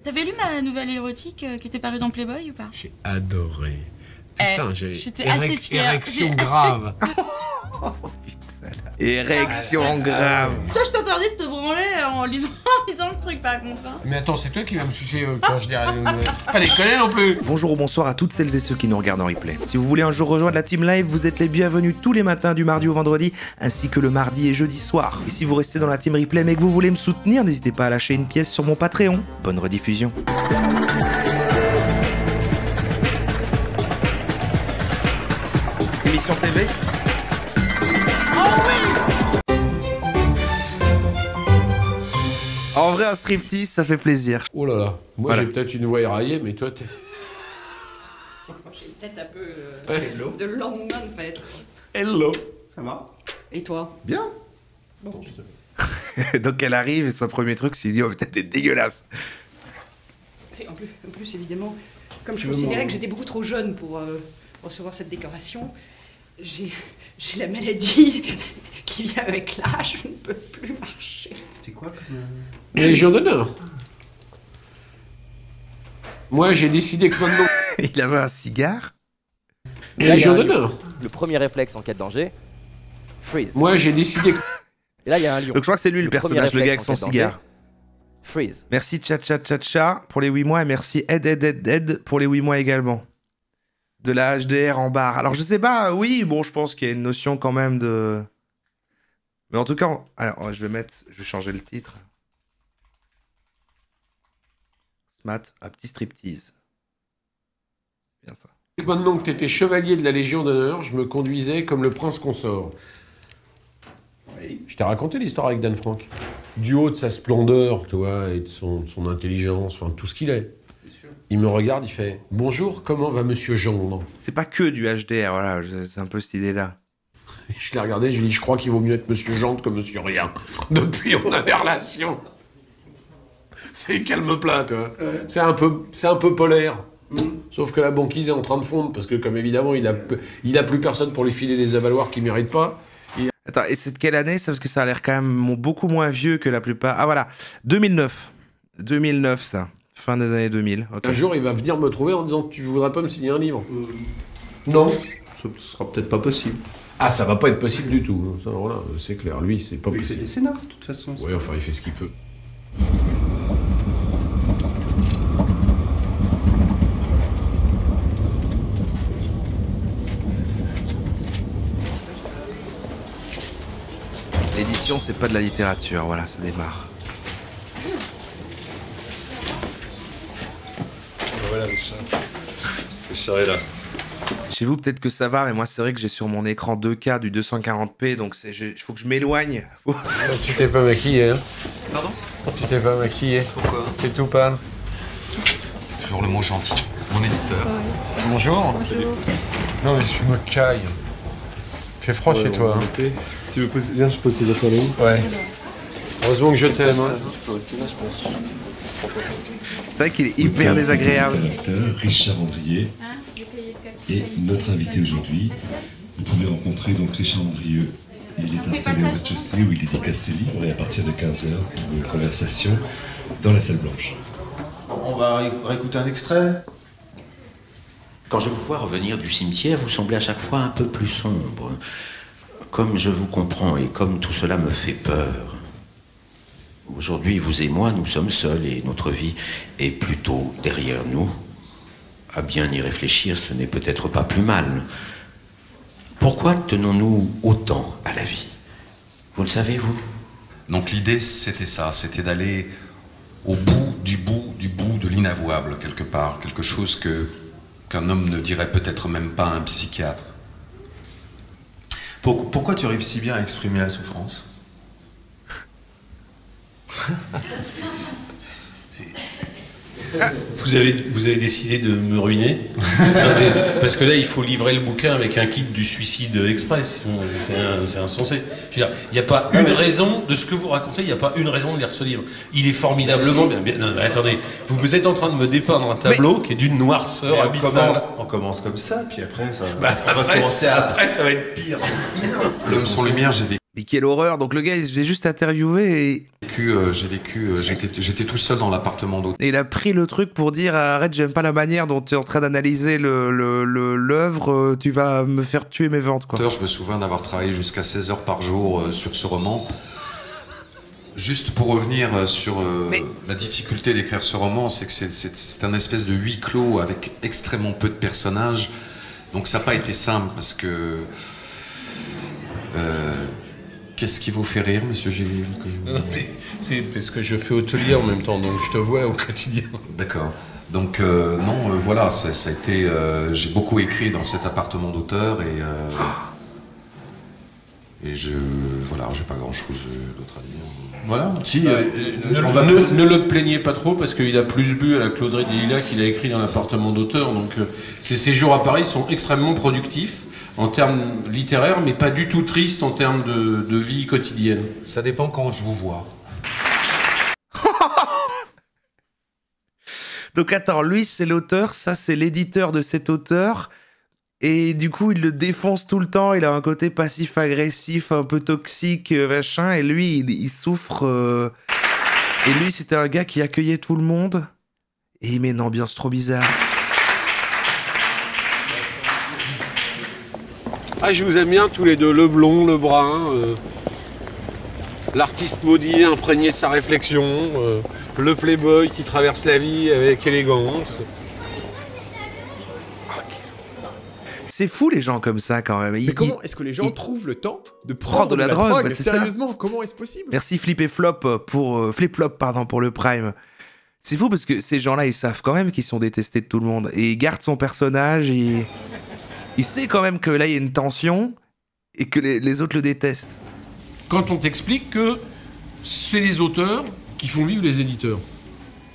T'avais lu ma nouvelle érotique qui était parue dans Playboy ou pas? J'ai adoré. Putain, j'étais assez fière. Érection grave. Érection grave. Toi, je t'interdis de te branler en lisant le truc par contre. Hein. Mais attends, c'est toi qui vas me sucer quand je dirais... Pas déconner non plus. Bonjour ou bonsoir à toutes celles et ceux qui nous regardent en replay. Si vous voulez un jour rejoindre la team live, vous êtes les bienvenus tous les matins du mardi au vendredi, ainsi que le mardi et jeudi soir. Et si vous restez dans la team replay mais que vous voulez me soutenir, n'hésitez pas à lâcher une pièce sur mon Patreon. Bonne rediffusion. Émission TV. En vrai, un striptease, ça fait plaisir. Oh là là, moi Voilà. j'ai peut-être une voix éraillée, mais toi t'es... J'ai peut-être un peu de lendemain de fête. Hello. Ça va? Et toi? Bien. Bon. Donc elle arrive et son premier truc, c'est de dire oh, putain, t'es dégueulasse. En plus, évidemment, comme je considérais que j'étais beaucoup trop jeune pour recevoir cette décoration, j'ai la maladie qui vient avec l'âge, je ne peux plus marcher. C'était quoi comme... Légion d'honneur. Moi j'ai décidé que maintenant... Il avait un cigare. Légion d'honneur. Le premier réflexe en cas de danger, freeze. Moi j'ai décidé que... Et là, il y a un lion. Donc je crois que c'est lui le premier personnage, le gars avec réflexe son en cas de danger, cigare. freeze. Merci Chat pour les 8 mois et merci Ed pour les 8 mois également. De la HDR en barre. Alors je sais pas, oui, bon je pense qu'il y a une notion quand même de... Mais en tout cas, alors je vais changer le titre. Smat, un petit striptease. Bien ça. Maintenant que t'étais chevalier de la Légion d'honneur, je me conduisais comme le prince consort. Oui. Je t'ai raconté l'histoire avec Dan Frank. Du haut de sa splendeur, tu vois, et de son intelligence, enfin tout ce qu'il est. Il me regarde, il fait « Bonjour, comment va Monsieur Gendre ?» C'est pas que du HDR, voilà, c'est un peu cette idée-là. Je l'ai regardé, je lui ai dit « Je crois qu'il vaut mieux être Monsieur Gendre que Monsieur Rien. » Depuis, on a des relations. C'est calme plat, tu vois. C'est un peu polaire. Sauf que la banquise est en train de fondre, parce que comme évidemment, il a plus personne pour lui filer des avaloirs qu'il mérite pas. Attends, et c'est de quelle année ça? Parce que ça a l'air quand même beaucoup moins vieux que la plupart. Ah voilà, 2009. 2009 ça. Fin des années 2000. ok. Un jour, il va venir me trouver en disant « Tu voudrais pas me signer un livre ?» Non. Ce sera peut-être pas possible. Ah, ça va pas être possible du tout. Ça, voilà, c'est clair. Lui, c'est pas Il fait possible. des scénars, de toute façon. Oui, enfin, il fait ce qu'il peut. L'édition, c'est pas de la littérature, voilà, ça démarre. Voilà, Richard est là. Chez vous, peut-être que ça va, mais moi, c'est vrai que j'ai sur mon écran 2K du 240p, donc il faut que je m'éloigne. Tu t'es pas maquillé, hein? Pardon? Tu t'es pas maquillé. Pourquoi? T'es tout pâle. Toujours le mot gentil. Mon éditeur. Bonjour. Non, mais je me caille. Il fait froid chez toi. Hein. Tu veux poser... Viens, je pose tes affaires là-haut. Ouais. Heureusement que je t'aime. Hein. Tu peux rester là, je pense. C'est vrai qu'il est hyper désagréable. Acteur Richard Andrieux et notre invité aujourd'hui. Vous pouvez rencontrer donc Richard Andrieux. Il est installé au rez-de-chaussée où il dédicace ses livres et à partir de 15h, une conversation dans la salle blanche. On va réécouter un extrait. Quand je vous vois revenir du cimetière, vous semblez à chaque fois un peu plus sombre. Comme je vous comprends et comme tout cela me fait peur. Aujourd'hui, vous et moi, nous sommes seuls et notre vie est plutôt derrière nous. À bien y réfléchir, ce n'est peut-être pas plus mal. Pourquoi tenons-nous autant à la vie? Vous le savez, vous? Donc l'idée, c'était ça. C'était d'aller au bout de l'inavouable, quelque part. Quelque chose qu'un homme ne dirait peut-être même pas à un psychiatre. Pourquoi tu arrives si bien à exprimer la souffrance? Vous avez décidé de me ruiner. Parce que là, il faut livrer le bouquin avec un kit du suicide express. C'est insensé. Je veux dire, il n'y a pas une raison de ce que vous racontez, il n'y a pas une raison de lire ce livre. Il est formidablement bien. Non, mais attendez, vous êtes en train de me dépeindre un tableau qui est d'une noirceur abyssale. On commence comme ça, puis après, ça, après, ça va être pire. L'homme sans lumière, j'ai vécu Et quelle horreur. Donc le gars, il se faisait juste interviewer et... j'étais tout seul dans l'appartement d'auteur. Et il a pris le truc pour dire arrête, j'aime pas la manière dont tu es en train d'analyser l'œuvre, tu vas me faire tuer mes ventes, quoi. Je me souviens d'avoir travaillé jusqu'à 16 heures par jour sur ce roman. Juste pour revenir sur la difficulté d'écrire ce roman, c'est que c'est un espèce de huis clos avec extrêmement peu de personnages. Donc ça n'a pas été simple parce que... Qu'est-ce qui vous fait rire, monsieur Gilles? C'est parce que je fais hôtelier en même temps, donc je te vois au quotidien. D'accord. Donc voilà, ça a été... j'ai beaucoup écrit dans cet appartement d'auteur et voilà, j'ai pas grand-chose d'autre à dire. Voilà. Si, ne le plaignez pas trop parce qu'il a plus bu à la closerie des Lilas qu'il a écrit dans l'appartement d'auteur. Donc ses séjours à Paris sont extrêmement productifs en termes littéraires, mais pas du tout tristes en termes de vie quotidienne. Ça dépend quand je vous vois. Donc attends, lui c'est l'auteur, ça c'est l'éditeur de cet auteur, et du coup il le défonce tout le temps, il a un côté passif-agressif, un peu toxique, machin, et lui il souffre... Et lui c'était un gars qui accueillait tout le monde, et il met une ambiance trop bizarre. Ah, je vous aime bien tous les deux, le blond, le brun, l'artiste maudit imprégné de sa réflexion, le playboy qui traverse la vie avec élégance. C'est fou les gens comme ça quand même. Mais comment est-ce que les gens trouvent le temps de prendre de la drogue bah, Sérieusement, comment est-ce possible? Merci Flip et Flop pour pour le Prime. C'est fou parce que ces gens-là, ils savent quand même qu'ils sont détestés de tout le monde. Et ils gardent son personnage et... Il sait quand même que là, il y a une tension et que les autres le détestent. Quand on t'explique que c'est les auteurs qui font vivre les éditeurs,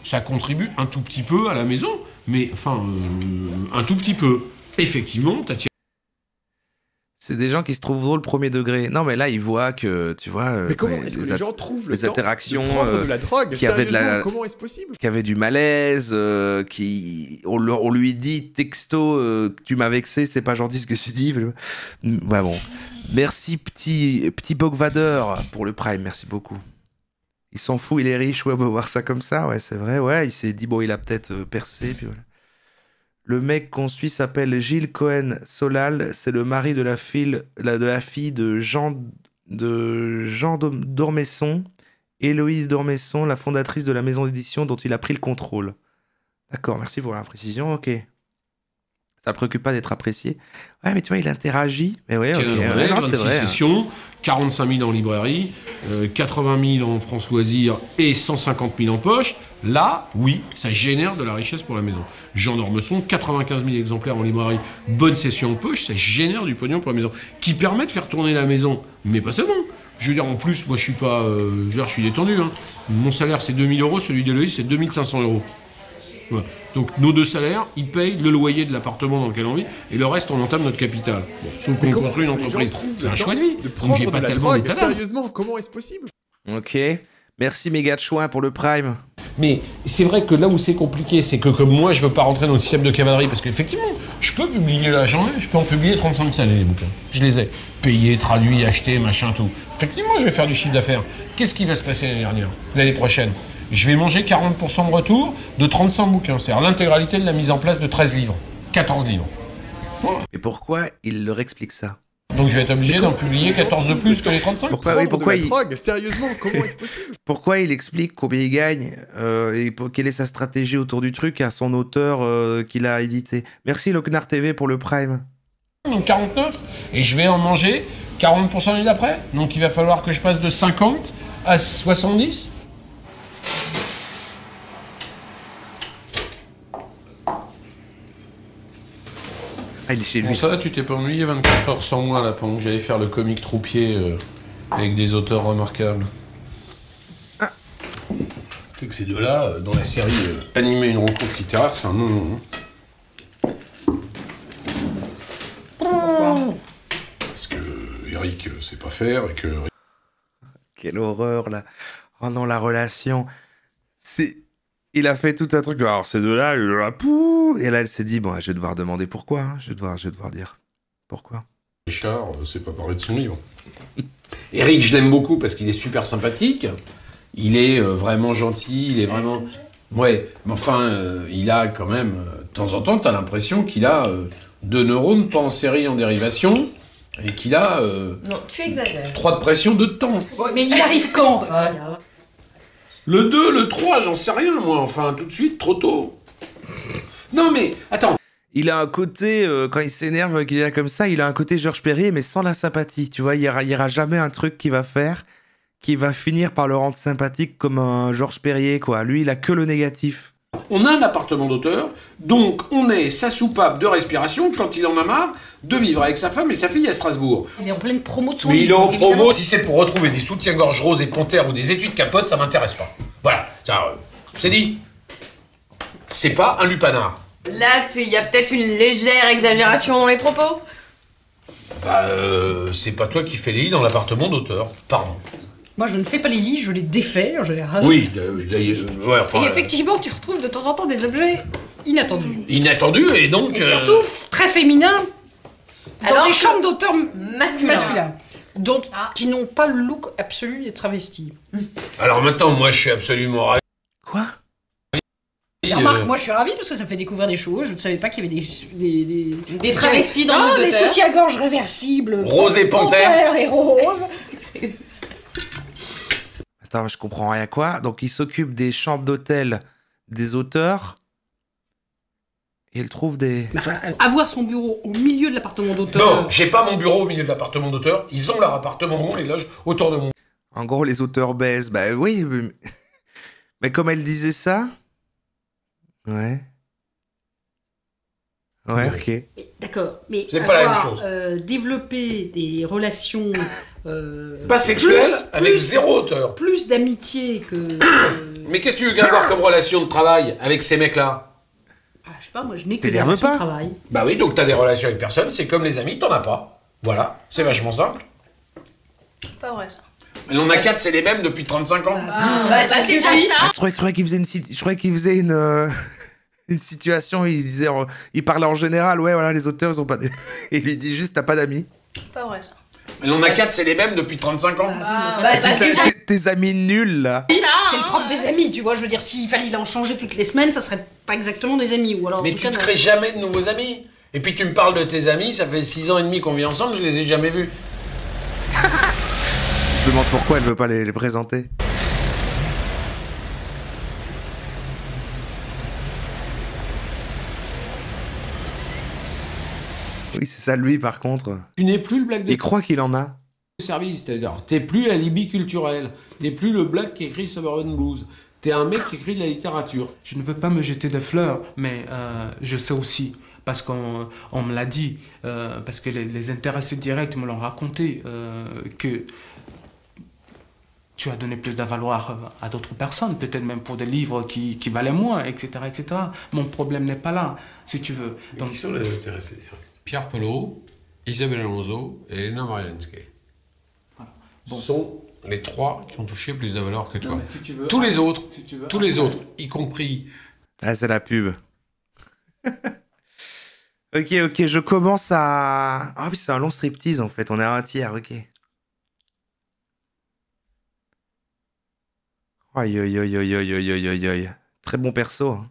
ça contribue un tout petit peu à la maison, mais enfin, un tout petit peu. Effectivement, t'as... C'est des gens qui se trouvent drôles premier degré. Non, mais là, ils voient que, tu vois... Mais comment est-ce que les gens trouvent le temps interactions, de prendre de la drogue? qui avaient Comment est-ce possible? Qui avait du malaise, on lui dit texto, tu m'as vexé, c'est pas gentil ce que tu dis. Ouais, bon. Merci, petit Bogvader, pour le Prime, merci beaucoup. Il s'en fout, il est riche, ouais, on va voir ça comme ça, ouais, c'est vrai, ouais, il s'est dit, bon, il a peut-être percé, puis voilà. Le mec qu'on suit s'appelle Gilles Cohen Solal, c'est le mari de la fille de Jean Dormesson, Héloïse Dormesson, la fondatrice de la maison d'édition dont il a pris le contrôle. D'accord, merci pour la précision, ok. Ça ne préoccupe pas d'être apprécié. Ouais, mais tu vois, il interagit. Mais ouais, ok. Ouais, 26 sessions, 45 000 en librairie, 80 000 en France Loisirs et 150 000 en poche. Là, oui, ça génère de la richesse pour la maison. Jean Dormesson, 95 000 exemplaires en librairie, bonne session en poche, ça génère du pognon pour la maison. Qui permet de faire tourner la maison, mais pas seulement. Je veux dire, en plus, moi, je suis pas... je suis détendu. Hein. Mon salaire, c'est 2 000 €, celui d'Héloïse, c'est 2 500 €. Ouais. Donc nos deux salaires, ils payent le loyer de l'appartement dans lequel on vit, et le reste, on entame notre capital. Bon, sauf qu'on construit une entreprise. C'est un choix de vie. Donc j'ai pas tellement d'état d'âme. Sérieusement, comment est-ce possible? Ok. Merci méga de chouin pour le Prime. Mais c'est vrai que là où c'est compliqué, c'est que comme moi, je veux pas rentrer dans le système de cavalerie, parce qu'effectivement, je peux publier là, je peux en publier 35 000 les bouquins. Je les ai payés, traduits, achetés, machin, tout. Effectivement, je vais faire du chiffre d'affaires. Qu'est-ce qui va se passer l'année prochaine? Je vais manger 40% de retour de 35 bouquins, c'est-à-dire l'intégralité de la mise en place de 13 livres, 14 livres. Voilà. Et pourquoi il leur explique ça? Donc je vais être obligé d'en publier 14 de plus que les 35? Pourquoi il... drogue, sérieusement, comment est-ce possible? Pourquoi il explique combien il gagne et quelle est sa stratégie autour du truc à son auteur qu'il a édité? Merci Locknar TV pour le Prime. Donc 49, et je vais en manger 40% l'année d'après. Donc il va falloir que je passe de 50 à 70. Ah, il est chez lui. Bon, ça va, tu t'es pas ennuyé 24 heures sans moi là pendant que j'allais faire le comique troupier avec des auteurs remarquables. Ah. Tu sais que ces deux-là, dans la série Animer une rencontre littéraire, c'est un non-non. Parce que Eric sait pas faire et que... Quelle horreur là. Oh non, la relation. Il a fait tout un truc. Alors ces deux-là, et là elle s'est dit, bon, je vais devoir demander pourquoi. Hein. Je vais devoir dire pourquoi. Richard, c'est pas parler de son livre. Eric, je l'aime beaucoup parce qu'il est super sympathique. Il est vraiment gentil, il est vraiment... Ouais, mais enfin, il a quand même... de temps en temps, t'as l'impression qu'il a 2 neurones pas en série en dérivation, et qu'il a... Non, tu exagères. 3 de pression, 2 de temps. Ouais, mais il arrive quand? Le 2, le 3, j'en sais rien, moi. Enfin, tout de suite, trop tôt. Non, mais, attends. Il a un côté, quand il s'énerve, qu'il est là comme ça, il a un côté Georges Perrier, mais sans la sympathie. Tu vois, il y aura jamais un truc qu'il va faire qui va finir par le rendre sympathique comme un Georges Perrier, quoi. Lui, il a que le négatif. On a un appartement d'auteur, donc on est sa soupape de respiration quand il en a marre de vivre avec sa femme et sa fille à Strasbourg. Il est en pleine promo de son Mais il est livre, en donc évidemment. promo. Si c'est pour retrouver des soutiens-gorge roses et panthères ou des études capotes, ça m'intéresse pas. Voilà, ça, c'est dit. C'est pas un lupanard. Là, il y a peut-être une légère exagération dans les propos. Bah, c'est pas toi qui fais les lits dans l'appartement d'auteur. Pardon. Moi, je ne fais pas les lits, je les défais en général. Oui, ouais, enfin... Et effectivement, tu retrouves de temps en temps des objets inattendus. Inattendu et donc... Et surtout très féminins dans Alors les que- chambres d'auteurs Masculin. masculins. Donc, qui n'ont pas le look absolu des travestis. Alors maintenant, moi, je suis absolument ravi. Quoi Et remarque, moi je suis ravie parce que ça me fait découvrir des choses. Je ne savais pas qu'il y avait Des travestis dans nos des auteurs. soutiens-gorge réversibles. Rose et panthère. Et rose. Attends, je comprends rien quoi. Donc, il s'occupe des chambres d'hôtel des auteurs. Et il trouve des... Enfin, avoir son bureau au milieu de l'appartement d'auteur. Non, j'ai pas mon bureau au milieu de l'appartement d'auteur. Ils ont leur appartement, on les loge autour de mon... En gros, les auteurs baissent. Bah oui, mais comme elle disait ça... Ouais. Ouais, ok. D'accord, mais C'est pas la même avoir, chose. Développer des relations Pas sexuelles, avec zéro auteur. Plus d'amitié que. Mais qu'est-ce que tu veux avoir comme relation de travail avec ces mecs-là? Je sais pas, moi je n'ai que des T'énerves relations pas de travail. Bah oui, donc t'as des relations avec personne, c'est comme les amis, t'en as pas. Voilà, c'est vachement simple. Pas vrai ça. Elle en a 4, c'est les mêmes depuis 35 ans. C'est déjà ça. Je croyais qu'il faisait une situation, il disait, il parlait en général, ouais, voilà, les auteurs, ils ont pas de... Et il lui dit juste, t'as pas d'amis. Pas vrai ça. Elle en a 4, c'est les mêmes depuis 35 ans. Tes amis nuls, là. C'est le propre des amis, tu vois. Je veux dire, s'il fallait en changer toutes les semaines, ça serait pas exactement des amis. Ou alors, en Mais tout tu cas, te non. crées jamais de nouveaux amis. Et puis tu me parles de tes amis, ça fait 6 ans et demi qu'on vit ensemble, je les ai jamais vus. Je me demande pourquoi elle veut pas les présenter. Oui, c'est ça, lui, par contre. Tu n'es plus le black de Il croit qu'il en a. service, c'est-à-dire t'es plus la Libye culturelle, t'es plus le black qui écrit Suburban Blues, t'es un mec qui écrit de la littérature. Je ne veux pas me jeter des fleurs, mais je sais aussi, parce qu'on me l'a dit, parce que les intéressés directs me l'ont raconté, que tu as donné plus de valoir à d'autres personnes, peut-être même pour des livres qui valaient moins, etc., etc. Mon problème n'est pas là, si tu veux. Donc, Qui sont les intéressés directs? Pierre Pelot, Isabelle Alonso et Elena Mariansky. Ce sont les 3 qui ont touché plus de valeur que toi. Non, mais si tu veux, tous les autres, si tu veux, tous les autres, y compris... Ah, c'est la pub. Ok, je commence à... Ah oui, c'est un long striptease, en fait. On est à un tiers, ok. Aïe, aïe, aïe, aïe, aïe, aïe, aïe, aïe, aïe. Très bon perso, hein.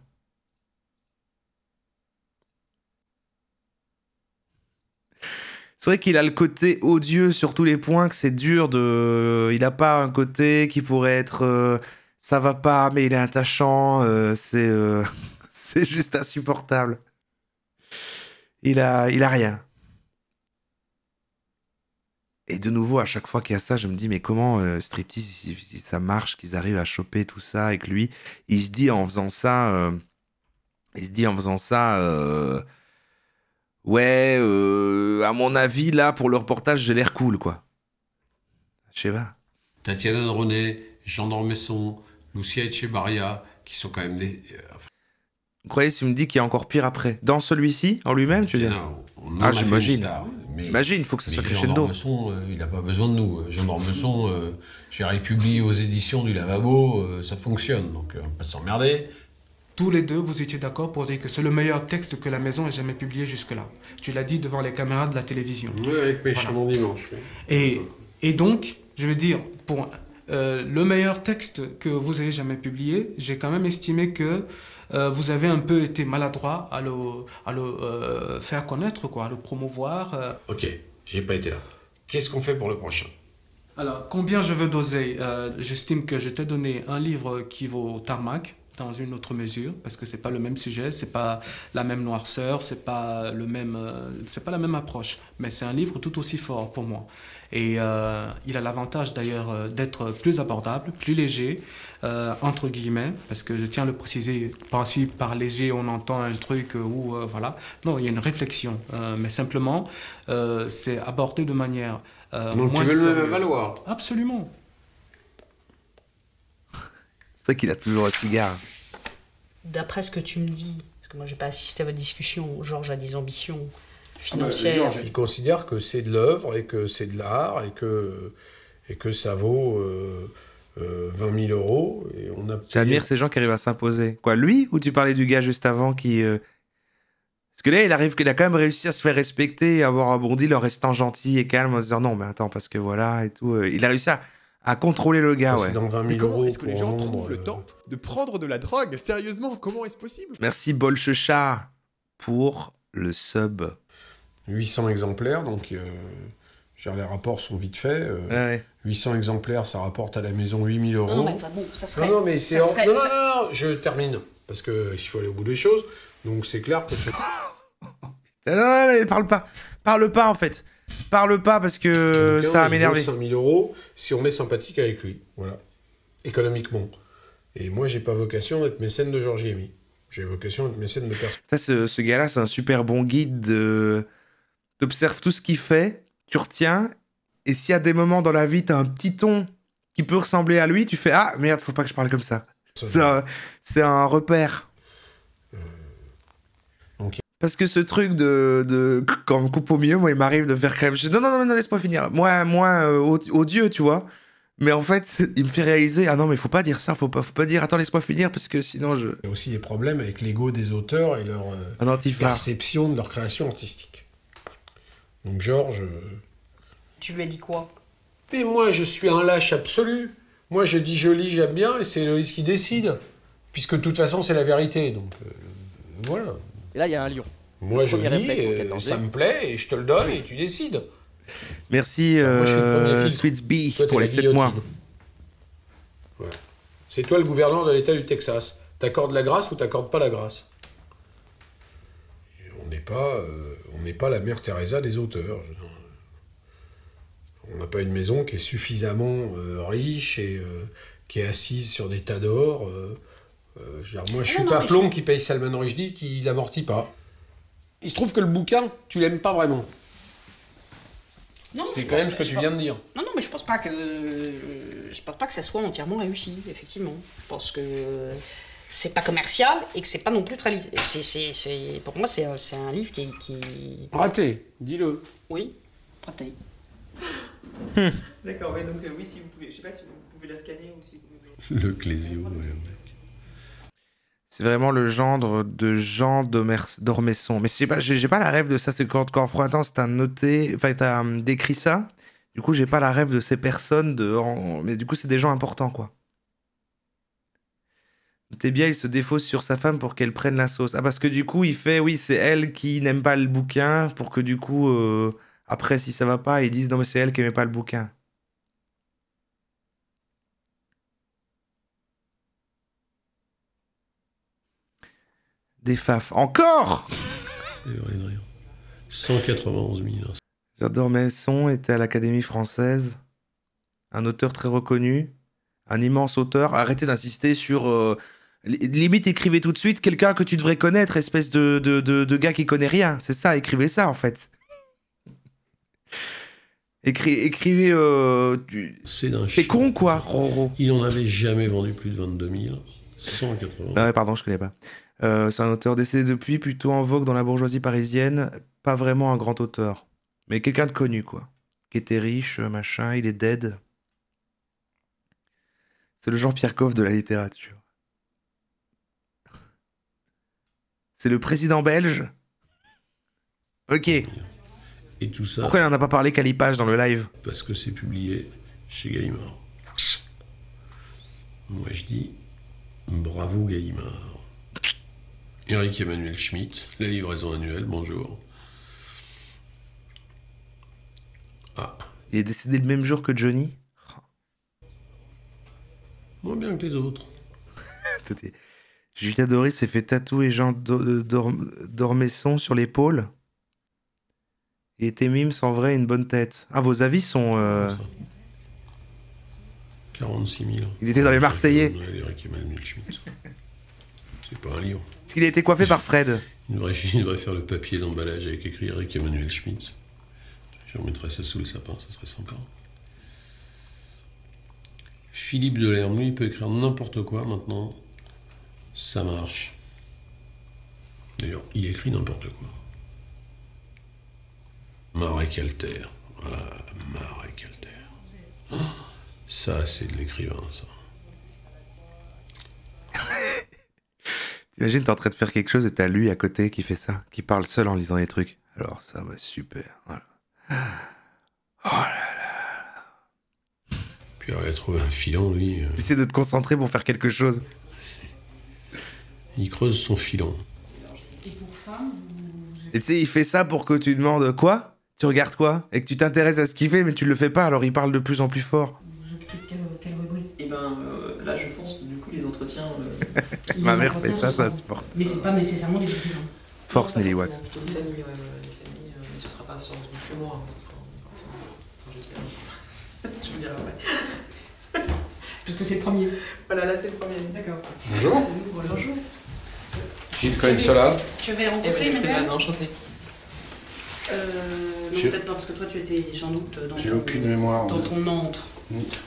C'est vrai qu'il a le côté odieux sur tous les points, que c'est dur de... Il a pas un côté qui pourrait être... ça va pas, mais il est attachant. C'est juste insupportable. Il a rien. Et de nouveau, à chaque fois qu'il y a ça, je me dis, mais comment striptease, si ça marche, qu'ils arrivent à choper tout ça avec lui. Il se dit en faisant ça... ouais, à mon avis, là, pour le reportage, j'ai l'air cool, quoi. Je sais pas. Tatiana Dronet, Jean d'Ormesson, Lucia Echebarria, qui sont quand même des... Vous croyez si me dit qu'il y a encore pire après? Dans celui-ci, en lui-même, tu veux dire? Ah, j'imagine. Imagine, il faut que ça soit crescendo. Jean d'Ormesson, il n'a pas besoin de nous. Jean d'Ormesson, il publie aux éditions du Lavabo, ça fonctionne, donc on va pas s'emmerder. tous les deux, vous étiez d'accord pour dire que c'est le meilleur texte que la maison ait jamais publié jusque-là. Tu l'as dit devant les caméras de la télévision. Oui, avec mes Charmants Dimanches. Oui. Et donc, je veux dire, pour le meilleur texte que vous ayez jamais publié, j'ai quand même estimé que vous avez un peu été maladroit à le faire connaître, quoi, à le promouvoir. Ok, j'ai pas été là. Qu'est-ce qu'on fait pour le prochain? Alors, combien je veux doser? J'estime que je t'ai donné un livre qui vaut Tarmac, dans une autre mesure, parce que c'est pas le même sujet, c'est pas la même noirceur, c'est pas la même approche, mais c'est un livre tout aussi fort pour moi. Et il a l'avantage d'ailleurs d'être plus abordable, plus léger, entre guillemets, parce que je tiens à le préciser, pas si par léger on entend un truc où voilà, non, il y a une réflexion, mais simplement c'est abordé de manière donc moins tu veux le sérieuse. valoir? Absolument. C'est vrai qu'il a toujours un cigare. D'après ce que tu me dis, parce que moi j'ai pas assisté à votre discussion, Georges a des ambitions Ah financières. Georges, il considère que c'est de l'œuvre et que c'est de l'art et que ça vaut 20 000 euros. Et on a J'admire ces gens qui arrivent à s'imposer. Quoi, lui ou tu parlais du gars juste avant qui... Parce que là, il a quand même réussi à se faire respecter et avoir un bon deal en restant gentil et calme, en se disant non, mais attends, parce que voilà et tout. Il a réussi à contrôler le gars, ouais. C'est dans 20 Mais 000 comment euros est-ce que les gens pour trouvent vendre, le temps de prendre de la drogue? Sérieusement, comment est-ce possible? Merci Bolchecha pour le sub. 800 exemplaires, donc les rapports sont vite faits. Ouais. 800 exemplaires, ça rapporte à la maison 8 000 euros. Non, mais enfin bon, ça serait. Non, mais c'est... ça serait- Non, ça- non, je termine, parce qu'il faut aller au bout des choses. Donc c'est clair que ce... Non, parle pas en fait. Parle pas parce que ça va m'énerver. 5 000 euros si on est sympathique avec lui, voilà, économiquement. Et moi, j'ai pas vocation d'être mécène de Georges Yemi. J'ai vocation d'être mécène de personne. Ça, ce gars-là, c'est un super bon guide. T'observes tout ce qu'il fait, tu retiens, et s'il y a des moments dans la vie, t'as un petit ton qui peut ressembler à lui, tu fais ah merde, faut pas que je parle comme ça. C'est un repère. Parce que ce truc de quand on me coupe au milieu, moi, il m'arrive de faire crème. Non, laisse-moi finir. Moi, odieux, tu vois. Mais en fait, il me fait réaliser, ah non, mais faut pas dire ça, faut pas dire, attends, laisse-moi finir, parce que sinon je... Il y a aussi des problèmes avec l'ego des auteurs et leur Un antiphare. perception de leur création artistique. Donc Georges... Tu lui as dit quoi? Mais moi, je suis un lâche absolu. Moi, je dis je lis, j'aime bien, et c'est Loïs qui décide. Puisque de toute façon, c'est la vérité, donc voilà. Et là, il y a un lion. Moi, je Premier lis, réflexe en quête ça danger. me plaît, et je te le donne, et tu décides. Merci, Moi, je suis le premier filtre. Sweets B, Toi, t'es pour la les 7 mois. guillotine. Voilà. C'est toi le gouverneur de l'État du Texas. T'accordes la grâce ou t'accordes pas la grâce? Et on n'est pas la mère Teresa des auteurs. On n'a pas une maison qui est suffisamment riche et qui est assise sur des tas d'or. Moi, je suis pas Plomb qui paye Salman Rushdie, qui l'amortit pas. Il se trouve que le bouquin, tu l'aimes pas vraiment. Non, C'est je quand même pense- ce que je tu pense- viens de dire. Non, mais je pense pas que ça soit entièrement réussi, effectivement. Je pense que c'est pas commercial et que c'est pas non plus très... Pour moi, c'est un livre qui... Raté, dis-le. Oui, raté. D'accord, ouais, donc oui, si vous pouvez, je sais pas si vous pouvez la scanner ou si vous... Le Clésio, C'est vraiment le gendre de Jean d'Ormesson. Mais j'ai pas la rêve de ça. C'est quand Froidant, t'as noté, enfin, t'as décrit ça. Du coup, j'ai pas la rêve de ces personnes. Mais du coup, c'est des gens importants, quoi. Notez bien, il se défausse sur sa femme pour qu'elle prenne la sauce. Ah, parce que du coup, il fait, oui, c'est elle qui n'aime pas le bouquin, pour que du coup, après, si ça va pas, ils disent non, mais c'est elle qui aimait pas le bouquin. Des faf. Encore! C'est vrai de rien. 191 000. Jean d'Ormesson était à l'Académie française. Un auteur très reconnu. Un immense auteur. Arrêtez d'insister sur... limite, écrivez tout de suite quelqu'un que tu devrais connaître, espèce de gars qui connaît rien. C'est ça, écrivez ça, en fait. Écrivez... C'est d'un T'es con, quoi, Roro. Il n'en avait jamais vendu plus de 22 000. 180. Ah ouais, pardon, je connais pas. C'est un auteur décédé depuis, plutôt en vogue dans la bourgeoisie parisienne. Pas vraiment un grand auteur. Mais quelqu'un de connu, quoi. Qui était riche, machin, il est dead. C'est le Jean-Pierre Coff de la littérature. C'est le président belge. Ok. Et tout ça... Pourquoi il n'en a pas parlé qu'à l'ipage dans le live? Parce que c'est publié chez Gallimard. Moi je dis bravo Gallimard. Eric Emmanuel Schmitt, la livraison annuelle, bonjour. Ah. Il est décédé le même jour que Johnny. Moins bien que les autres. Julia Doris s'est fait tatouer Jean d'Ormesson sur l'épaule. Il était mime sans vrai une bonne tête. Ah, vos avis sont... 46 000. Il était dans les Marseillais. Eric Emmanuel Schmitt. C'est pas un livre. Est-ce qu'il a été coiffé par Fred? Il devrait faire le papier d'emballage avec écrit Eric Emmanuel Schmitt. Je remettrais ça sous le sapin, ça serait sympa. Philippe Delerme, lui, il peut écrire n'importe quoi maintenant. Ça marche. D'ailleurs, il écrit n'importe quoi. Marek Alter. Voilà, Marek Alter. Oh, ça, c'est de l'écrivain, ça. T'imagines, t'es en train de faire quelque chose et t'as lui à côté qui fait ça, qui parle seul en lisant des trucs. Alors ça, bah, super. Voilà. Oh là là. Puis il a trouvé un filon, lui. Essaie de te concentrer pour faire quelque chose. Il creuse son filon. Et tu sais, il fait ça pour que tu demandes quoi? Tu regardes quoi? Et que tu t'intéresses à ce qu'il fait, mais tu le fais pas, alors il parle de plus en plus fort. Quelle rubrique? Et ben là, je pense, du coup, les entretiens. Ma mère fait ça, ça se porte. Mais c'est pas nécessairement des écrivains. Force Nelly Wax. Les familles, mais ce sera pas sur le mois, ce sera forcément. Enfin, j'espère. Je vous dirai après. Parce que c'est le premier. Voilà, là, c'est le premier. D'accord. Bonjour. Bonjour. Gilles Cohen-Sola. Tu avais rencontré madame? Enchanté. Non, peut-être pas, parce que toi, tu étais sans doute dans, J'ai aucune mémoire. Dans ton antre.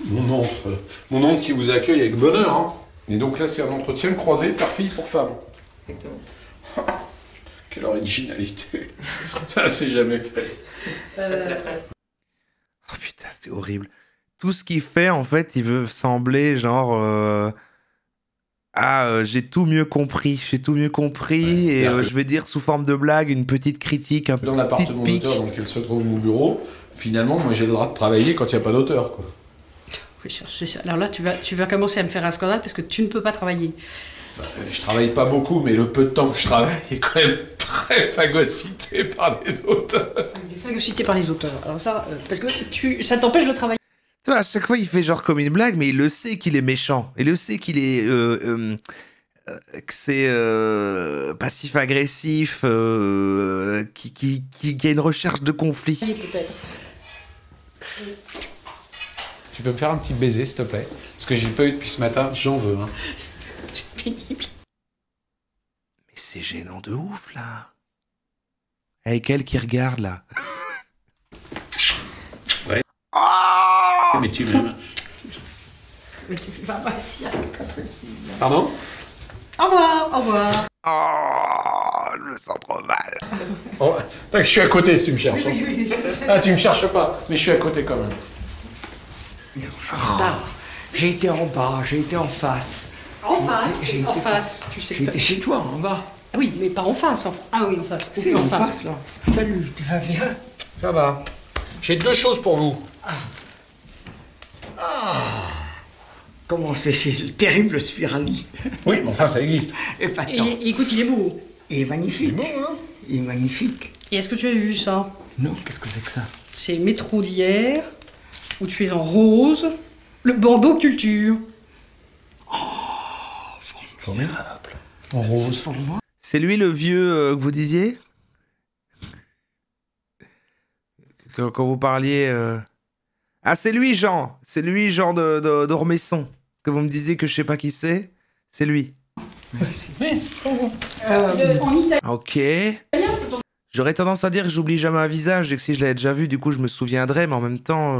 Mon oncle qui vous accueille avec bonheur. Hein. Et donc là, c'est un entretien croisé père-fille pour femme. Exactement. Quelle originalité. Ça, c'est jamais fait. C'est la presse. Oh putain, c'est horrible. Tout ce qu'il fait, en fait, il veut sembler genre... j'ai tout mieux compris. Ouais, et je vais dire sous forme de blague une petite critique, un peu dans l'appartement d'auteur dans lequel se trouve mon bureau, finalement, moi j'ai le droit de travailler quand il n'y a pas d'auteur, quoi. Oui, c'est ça. Alors là, tu vas commencer à me faire un scandale parce que tu ne peux pas travailler. Je travaille pas beaucoup, mais le peu de temps que je travaille est quand même très phagocyté par les auteurs. Il est phagocyté par les auteurs. Alors ça, parce que ça t'empêche de travailler. Tu vois, à chaque fois, il fait genre comme une blague, mais il le sait qu'il est méchant. Il le sait qu'il est... que c'est passif-agressif, qui a une recherche de conflit. Peut-être. Tu peux me faire un petit baiser, s'il te plaît? Parce que j'ai pas eu depuis ce matin, j'en veux. Hein. C'est pénible. Mais c'est gênant de ouf, là. Avec elle qui regarde, là. Ouais. Oh mais tu m'aimes. Mais tu vas pas si, pas possible. Pardon? Au revoir, au revoir. Oh, je me sens trop mal. Oh, je suis à côté si tu me cherches. Oui, oui, je sais. Ah, tu me cherches pas, mais je suis à côté quand même. Non, je suis en retard. J'ai été en bas, j'ai été en face. En face, en face. J'étais chez toi, en bas. Ah oui, mais pas en face. Ah oui, en face. C'est en face. Salut, tu vas bien? Ça va. J'ai deux choses pour vous. Comment c'est chez le terrible Spirali? Oui, mais enfin, ça existe. Et écoute, il est beau. Il est magnifique. Il est beau, hein? Il est magnifique. Et est-ce que tu as vu ça? Non, qu'est-ce que c'est que ça? C'est Métro d'hier, où tu es en rose, le bandeau culture. Formidable. En rose. C'est lui le vieux que vous disiez? Quand vous parliez... Ah, c'est lui, Jean. C'est lui, Jean d'Ormesson. Que vous me disiez que je sais pas qui c'est. C'est lui. Merci. En italien. Ok. J'aurais tendance à dire que j'oublie jamais un visage et que si je l'avais déjà vu, du coup, je me souviendrais. Mais en même temps...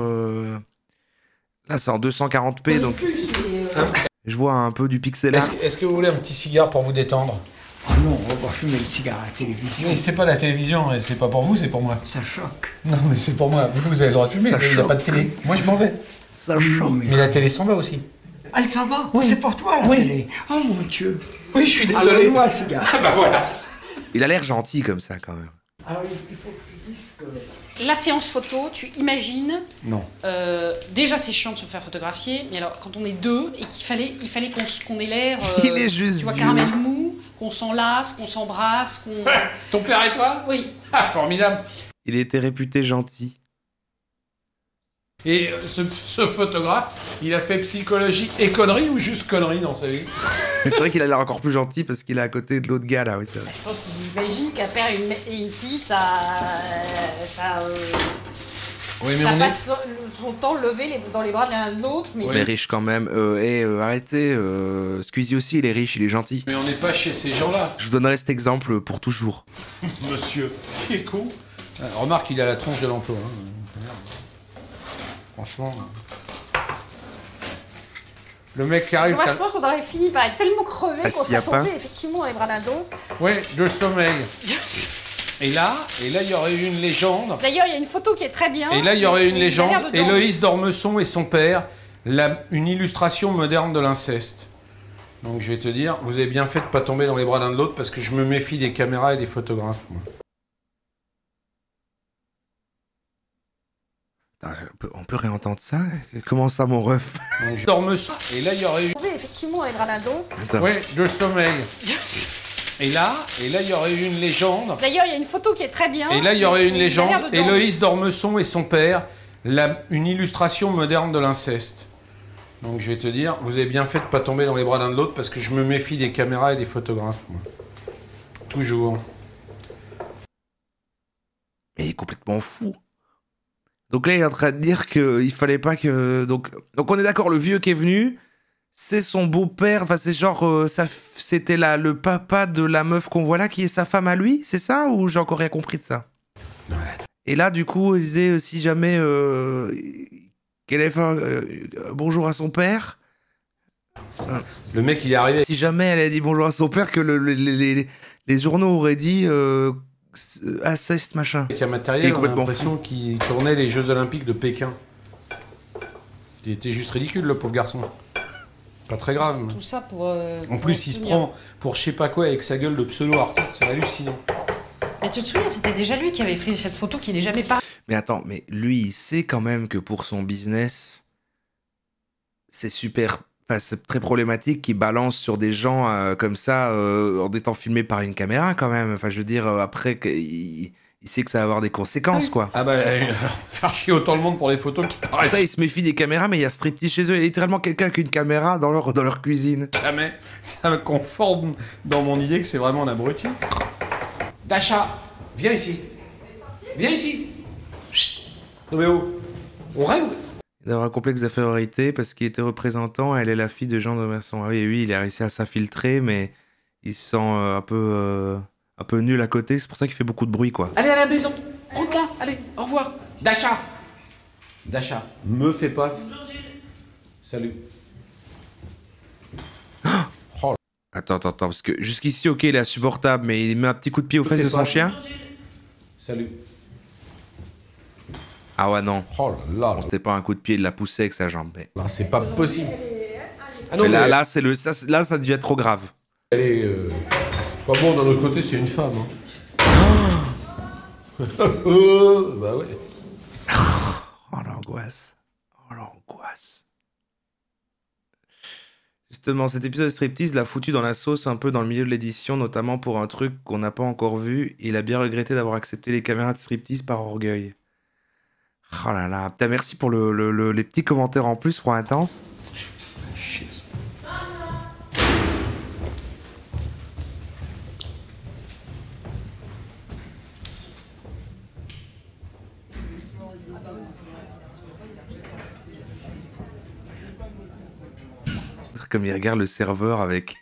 Là, c'est en 240p, donc... Je vois un peu du pixel art. Est-ce que vous voulez un petit cigare pour vous détendre? Oh non, on va pas fumer le cigare à la télévision. Mais c'est pas la télévision, et c'est pas pour vous, c'est pour moi. Ça choque. Non, mais c'est pour moi. Vous avez le droit de fumer, il n'y a pas de télé. Moi, je m'en vais. Ça choque. Mais la télé s'en va aussi. Elle s'en va? Oui. C'est pour toi, la télé. Oh mon Dieu. Oui, je suis désolé. Moi, cigare. Ah bah voilà. Il a l'air gentil comme ça, quand même. Alors, il faut que tu dises que... La séance photo, tu imagines... Non. Déjà, c'est chiant de se faire photographier, mais alors, quand on est deux, et qu'il fallait qu'on ait l'air... Il est juste tu vois, vieux. caramel mou, qu'on s'enlace, qu'on s'embrasse, qu'on... Ton père et toi? Oui. Ah, formidable. Il était réputé gentil. Et ce photographe, il a fait psychologie et conneries ou juste conneries dans sa vie? C'est vrai qu'il a l'air encore plus gentil parce qu'il est à côté de l'autre gars là, oui, c'est vrai. Je pense qu'il imagine qu'un père et une fille, ça Oui, mais passe son temps levé dans les bras de l'un de l'autre. Mais... Il est riche quand même. Arrêtez. Squeezie aussi, il est riche, il est gentil. Mais on n'est pas chez ces gens-là. Je vous donnerai cet exemple pour toujours. Monsieur, qui est con. Remarque, il a la tronche de l'emploi. Hein. Franchement. Le mec qui arrive... Moi, je pense qu'on aurait fini par être tellement crevé qu'on s'il y a serait tombé pas. effectivement dans les bras d'un de l'autre. Oui, de sommeil. Et là, il y aurait eu une légende. D'ailleurs, il y a une photo qui est très bien. Et là, il y aurait une Il a légende. l'air de Héloïse d'Ormesson et son père, une illustration moderne de l'inceste. Donc je vais te dire, vous avez bien fait de pas tomber dans les bras l'un de l'autre parce que je me méfie des caméras et des photographes. Moi. On peut réentendre ça? Comment ça, mon ref? D'Ormesson. Et là, il y aurait eu... tombé effectivement dans les bras d'un de l'autre. Oui, de sommeil. Et là, il y aurait eu une légende. D'ailleurs, il y a une photo qui est très bien. Et là, il y aurait une Il a légende. l'air de Héloïse d'Ormesson et son père, une illustration moderne de l'inceste. Donc je vais te dire, vous avez bien fait de pas tomber dans les bras l'un de l'autre parce que je me méfie des caméras et des photographes. Moi. Toujours. Mais il est complètement fou. Donc là, il est en train de dire qu'il fallait pas que... Donc on est d'accord, le vieux qui est venu, c'est son beau-père, enfin c'est genre... c'était le papa de la meuf qu'on voit là qui est sa femme à lui, c'est ça? Ou j'ai encore rien compris de ça? Ouais. Et là, du coup, il disait, si jamais... qu'elle avait fait bonjour à son père... Le mec, il est arrivé... Si jamais elle a dit bonjour à son père, que les journaux auraient dit... inceste machin. Avec un matériel, on a l'impression qu'il tournait les Jeux Olympiques de Pékin. Il était juste ridicule, le pauvre garçon. Pas très grave. Tout ça pour... en plus, il se prend pour je sais pas quoi avec sa gueule de pseudo-artiste, c'est hallucinant. Mais tu te souviens, c'était déjà lui qui avait pris cette photo qui n'est jamais parue. Mais attends, mais lui, il sait quand même que pour son business, c'est super... Enfin, c'est très problématique qu'il balance sur des gens comme ça en étant filmé par une caméra quand même. Enfin, je veux dire, après, il sait que ça va avoir des conséquences, quoi. Ah bah, faire chier autant le monde pour les photos qui paraissent. Ça, il se méfie des caméras, mais il y a striptease chez eux. Il y a littéralement quelqu'un avec une caméra dans leur cuisine. Jamais. Ça me conforte dans mon idée que c'est vraiment un abruti. Dasha, viens ici. Viens ici. Chut. Non mais oh, on rêve. Il a un complexe d'infériorité parce qu'il était représentant, elle est la fille de Jean de Masson. Ah oui, il a réussi à s'infiltrer, mais il se sent un peu nul à côté, c'est pour ça qu'il fait beaucoup de bruit, quoi. Allez à la maison, rentre là, allez, au revoir. Dasha. Dasha, me fais pas. Salut. Oh. Attends, parce que jusqu'ici, ok, il est insupportable, mais il met un petit coup de pied aux fesses de son chien. Salut. Ah ouais, non. Oh là là. C'était pas un coup de pied, il l'a poussé avec sa jambe. Mais... Là, c'est pas possible. Ah non, mais là, là, ça devient trop grave. Elle est... Pas bon, d'un autre côté, c'est une femme. Hein. Bah ouais. Oh l'angoisse. Oh l'angoisse. Justement, cet épisode de Striptease l'a foutu dans la sauce un peu dans le milieu de l'édition, notamment pour un truc qu'on n'a pas encore vu. Il a bien regretté d'avoir accepté les caméras de Striptease par orgueil. Oh là là. Putain, merci pour les petits commentaires en plus, trop intense. Shit. Comme il regarde le serveur avec...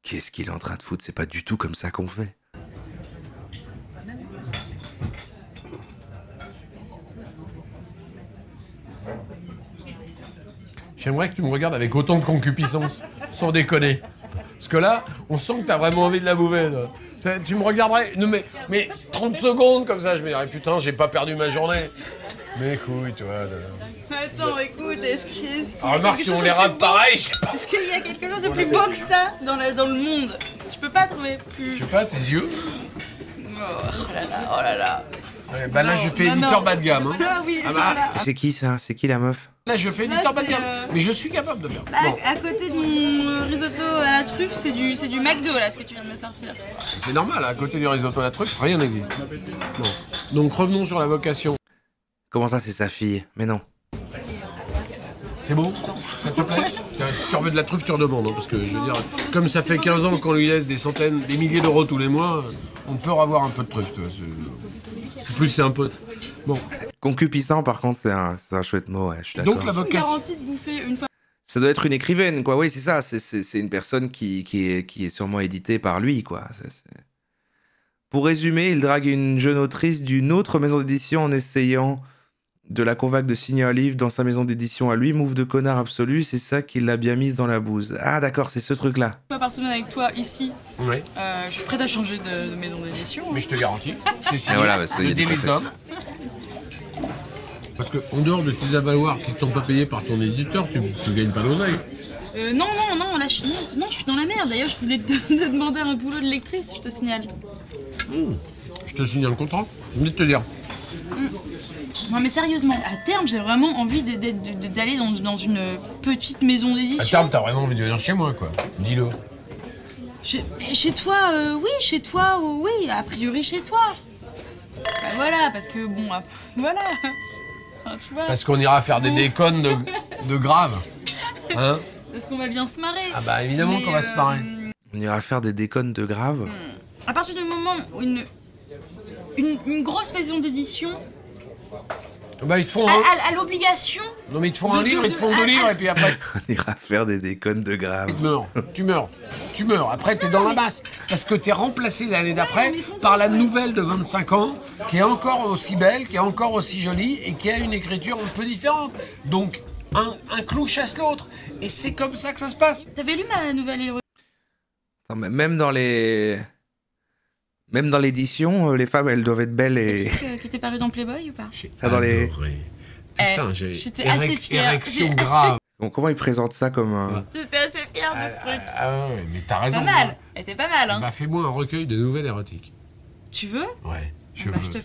Qu'est-ce qu'il est en train de foutre? C'est pas du tout comme ça qu'on fait. J'aimerais que tu me regardes avec autant de concupiscence, sans déconner. Parce que là, on sent que t'as vraiment envie de la bouffer. Tu me regarderais, mais 30 secondes comme ça, je me dirais, putain, j'ai pas perdu ma journée. Mais écoute, tu vois... Attends, écoute, est-ce qu'il y a remarque, si on les rate pareil, je sais pas... Est-ce qu'il y a quelque chose de plus beau que ça dans le monde? Je peux pas trouver plus. Je sais pas, tes yeux. Oh là là, oh là là. Ouais, bah là, je fais éditeur bas de gamme. Hein. Ah oui, Ah bah, C'est qui ça? C'est qui la meuf? là, je fais éditeur bas de gamme. Mais je suis capable de faire. Là, Bon. à côté de mon risotto à la truffe, c'est du McDo là, ce que tu viens de me sortir. C'est normal, à côté du risotto à la truffe, rien n'existe. Bon. Donc revenons sur la vocation. Comment ça, c'est sa fille? Mais non. C'est bon? Ça te plaît? Si tu veux de la truffe, tu redemandes. Hein, parce que je veux dire, comme ça fait 15 ans qu'on lui laisse des centaines, des milliers d'euros tous les mois, on peut avoir un peu de truffe. Tu vois, en plus, c'est un pote. Bon. Concupiscent, par contre, c'est un chouette mot, ouais, je suis d'accord. Donc la vocation. Garantie de bouffer une fois. Ça doit être une écrivaine, quoi. Oui, c'est ça. C'est une personne qui est sûrement éditée par lui, quoi. Pour résumer, il drague une jeune autrice d'une autre maison d'édition en essayant de la convaincre de signer un livre dans sa maison d'édition à lui. Move de connard absolu, c'est ça qui l'a bien mise dans la bouse. Ah d'accord, c'est ce truc-là. Une fois par semaine avec toi ici. Oui. Je suis prête à changer de maison d'édition. Mais je te garantis, c'est signé. Et voilà, bah, ça y est, le des délice préfets. d'homme. Parce que en dehors de tes avaloirs qui ne sont pas payés par ton éditeur, tu gagnes pas l'oseille. Non, là, je suis dans la merde. D'ailleurs, je voulais te demander un boulot de lectrice, je te signale. Je te signe le contrat. Je vais te dire. Non, mais sérieusement, à terme, j'ai vraiment envie d'aller dans une petite maison À d'édition. terme, t'as vraiment envie de venir chez moi, quoi. Dis-le. Chez toi, oui, a priori chez toi. Bah voilà, parce que bon, voilà. Enfin, tu vois. Parce qu'on ira faire des déconnes de grave. Hein? Parce qu'on va bien se marrer. Ah bah évidemment qu'on va se marrer. On ira faire des déconnes de grave. À partir du moment où une grosse maison d'édition Bah ils te font a l'obligation. Non mais ils te font un livre, ils te font deux livres et puis après... On ira faire des déconnes de grave. Tu meurs. Après t'es dans la masse. Parce que t'es remplacé l'année d'après par la nouvelle de 25 ans qui est encore aussi belle, qui est encore aussi jolie et qui a une écriture un peu différente. Donc un clou chasse l'autre. Et c'est comme ça que ça se passe. T'avais lu ma nouvelle héroïne? Attends, mais même dans l'édition, les femmes, elles doivent être belles et... Qui était parue dans Playboy ou pas? Ah, dans les... Putain, j'étais assez fière. Érection grave. Bon, comment ils présentent ça comme un... J'étais assez fière de ce truc. Ah ouais, mais t'as raison. Pas mal. Elle était pas mal, hein. Bah fais-moi un recueil de nouvelles érotiques. Tu veux? Ouais, je Bah, veux. je te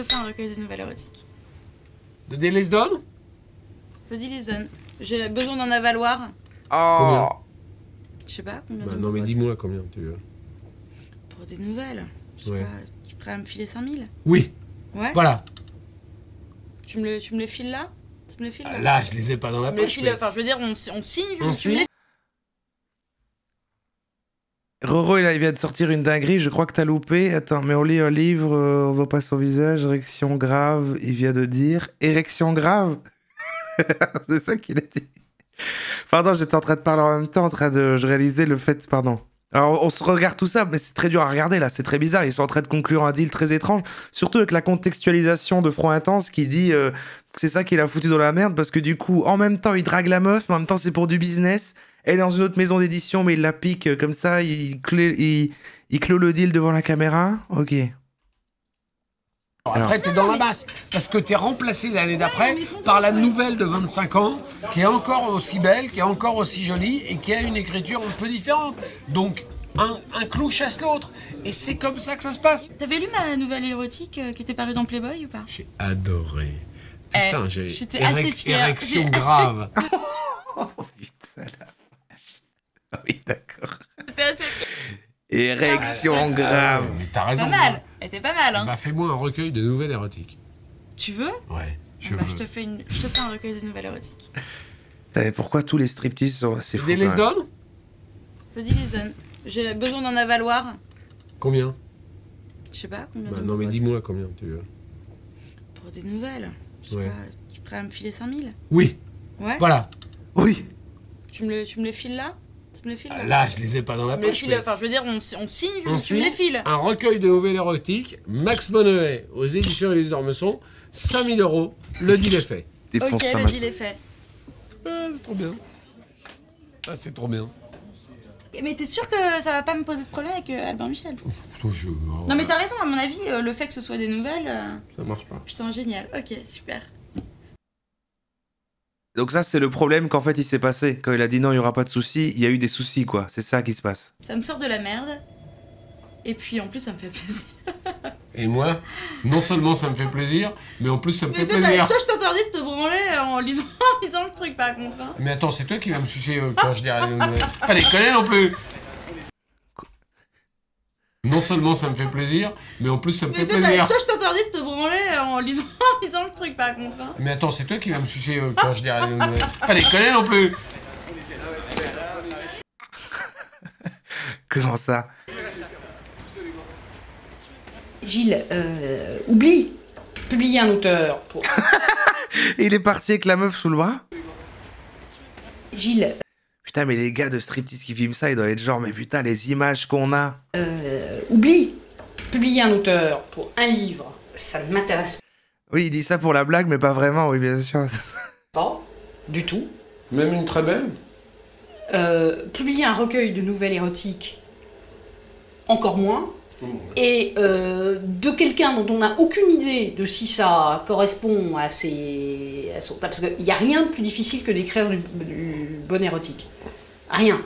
fais un recueil de nouvelles érotiques. De des lesdonnes? The Dillison. J'ai besoin d'un avaloir. Combien? Je sais pas combien Bah de non mais dis-moi combien tu veux. Pour des nouvelles. Je sais Ouais. pas, tu es prêt à me filer 5000? Oui. Ouais. Voilà. Tu me le files là? Tu me le files là? Là, je les ai pas dans la Tu me le poche. files, enfin je veux dire, on signe, On tu me les signe. Roro, il vient de sortir une dinguerie, je crois que t'as loupé. Attends, mais on lit un livre, on voit pas son visage, érection grave, il vient de dire. Érection grave? C'est ça qu'il a dit. Pardon, j'étais en train de parler en même temps, en train de réaliser le fait, pardon. Alors, on se regarde tout ça, mais c'est très dur à regarder, là, c'est très bizarre. Ils sont en train de conclure un deal très étrange, surtout avec la contextualisation de Front Intense qui dit que c'est ça qui l'a foutu dans la merde, parce que du coup, en même temps, il drague la meuf, mais en même temps, c'est pour du business. Elle est dans une autre maison d'édition, mais il la pique comme ça, il clôt le deal devant la caméra. Ok. Après, t'es dans la masse. Parce que t'es remplacé l'année d'après par la nouvelle de 25 ans qui est encore aussi belle, qui est encore aussi jolie et qui a une écriture un peu différente. Donc, un clou chasse l'autre. Et c'est comme ça que ça se passe. T'avais lu ma nouvelle érotique qui était parue dans Playboy ou pas? J'ai adoré. Putain, j'ai j'étais assez fière. érection grave. Oh putain la vache. Ah oui, d'accord. J'étais assez fière. Érection grave. Mais t'as raison. Pas mal. Elle était pas mal, hein. Bah fais-moi un recueil de nouvelles érotiques. Tu veux? Ouais, je Bah, veux. je te fais un recueil de nouvelles érotiques. Putain, mais pourquoi tous les striptease sont... C'est fou. Des quand même. lesdonnes? The Dillison. J'ai besoin d'un avaloir. Combien? Je sais pas combien Bah de non mais bosses. dis-moi combien tu veux. Pour des nouvelles. Je sais Ouais. pas, tu es prêt à me filer 5000? Oui. Ouais. Voilà. Oui. Tu me le files là? Tu me le files là? Là, je les ai pas dans la Tu me le poche. files, mais- enfin je veux dire, on signe, On tu me signe les files. un recueil de nouvelles érotiques, Max Bonneuet, aux éditions Élise Ormesson, 5 000 €, le deal est fait. Ok, le deal est fait. Ah, c'est trop bien. Ah, c'est trop bien. Mais t'es sûr que ça va pas me poser de problème avec Albin Michel? Je... Non mais t'as raison, à mon avis, le fait que ce soit des nouvelles... Ça marche pas. Putain, génial. Ok, super. Donc ça, c'est le problème qu'en fait il s'est passé. Quand il a dit non, il n'y aura pas de soucis, il y a eu des soucis, quoi. C'est ça qui se passe. Ça me sort de la merde. Et puis en plus, ça me fait plaisir. Et moi, non seulement ça me fait plaisir, mais en plus ça me fait toi, plaisir. Toi, je t'interdis de te branler en lisant le truc, par contre. Hein. Mais attends, c'est toi qui vas me sucer quand je dirai... Pas déconner non plus. Non seulement ça me fait plaisir, mais en plus ça me fait plaisir. Toi, je t'interdis de te branler en lisant le truc, par contre. Hein. Mais attends, c'est toi qui vas me sucer quand je dirai... Pas déconner non plus. Comment ça? Gilles, oublie. Publier un auteur pour... Et il est parti avec la meuf sous le bras? Gilles. Putain, mais les gars de striptease qui filment ça, ils doivent être genre, mais putain, les images qu'on a. Oublie. Publier un auteur pour un livre, ça ne m'intéresse Oui, il dit ça pour la blague, mais pas vraiment, oui, bien sûr. pas du tout. Même une très belle. Publier un recueil de nouvelles érotiques, encore moins. Et de quelqu'un dont on n'a aucune idée de si ça correspond à son... Parce qu'il n'y a rien de plus difficile que d'écrire du bon érotique. Rien.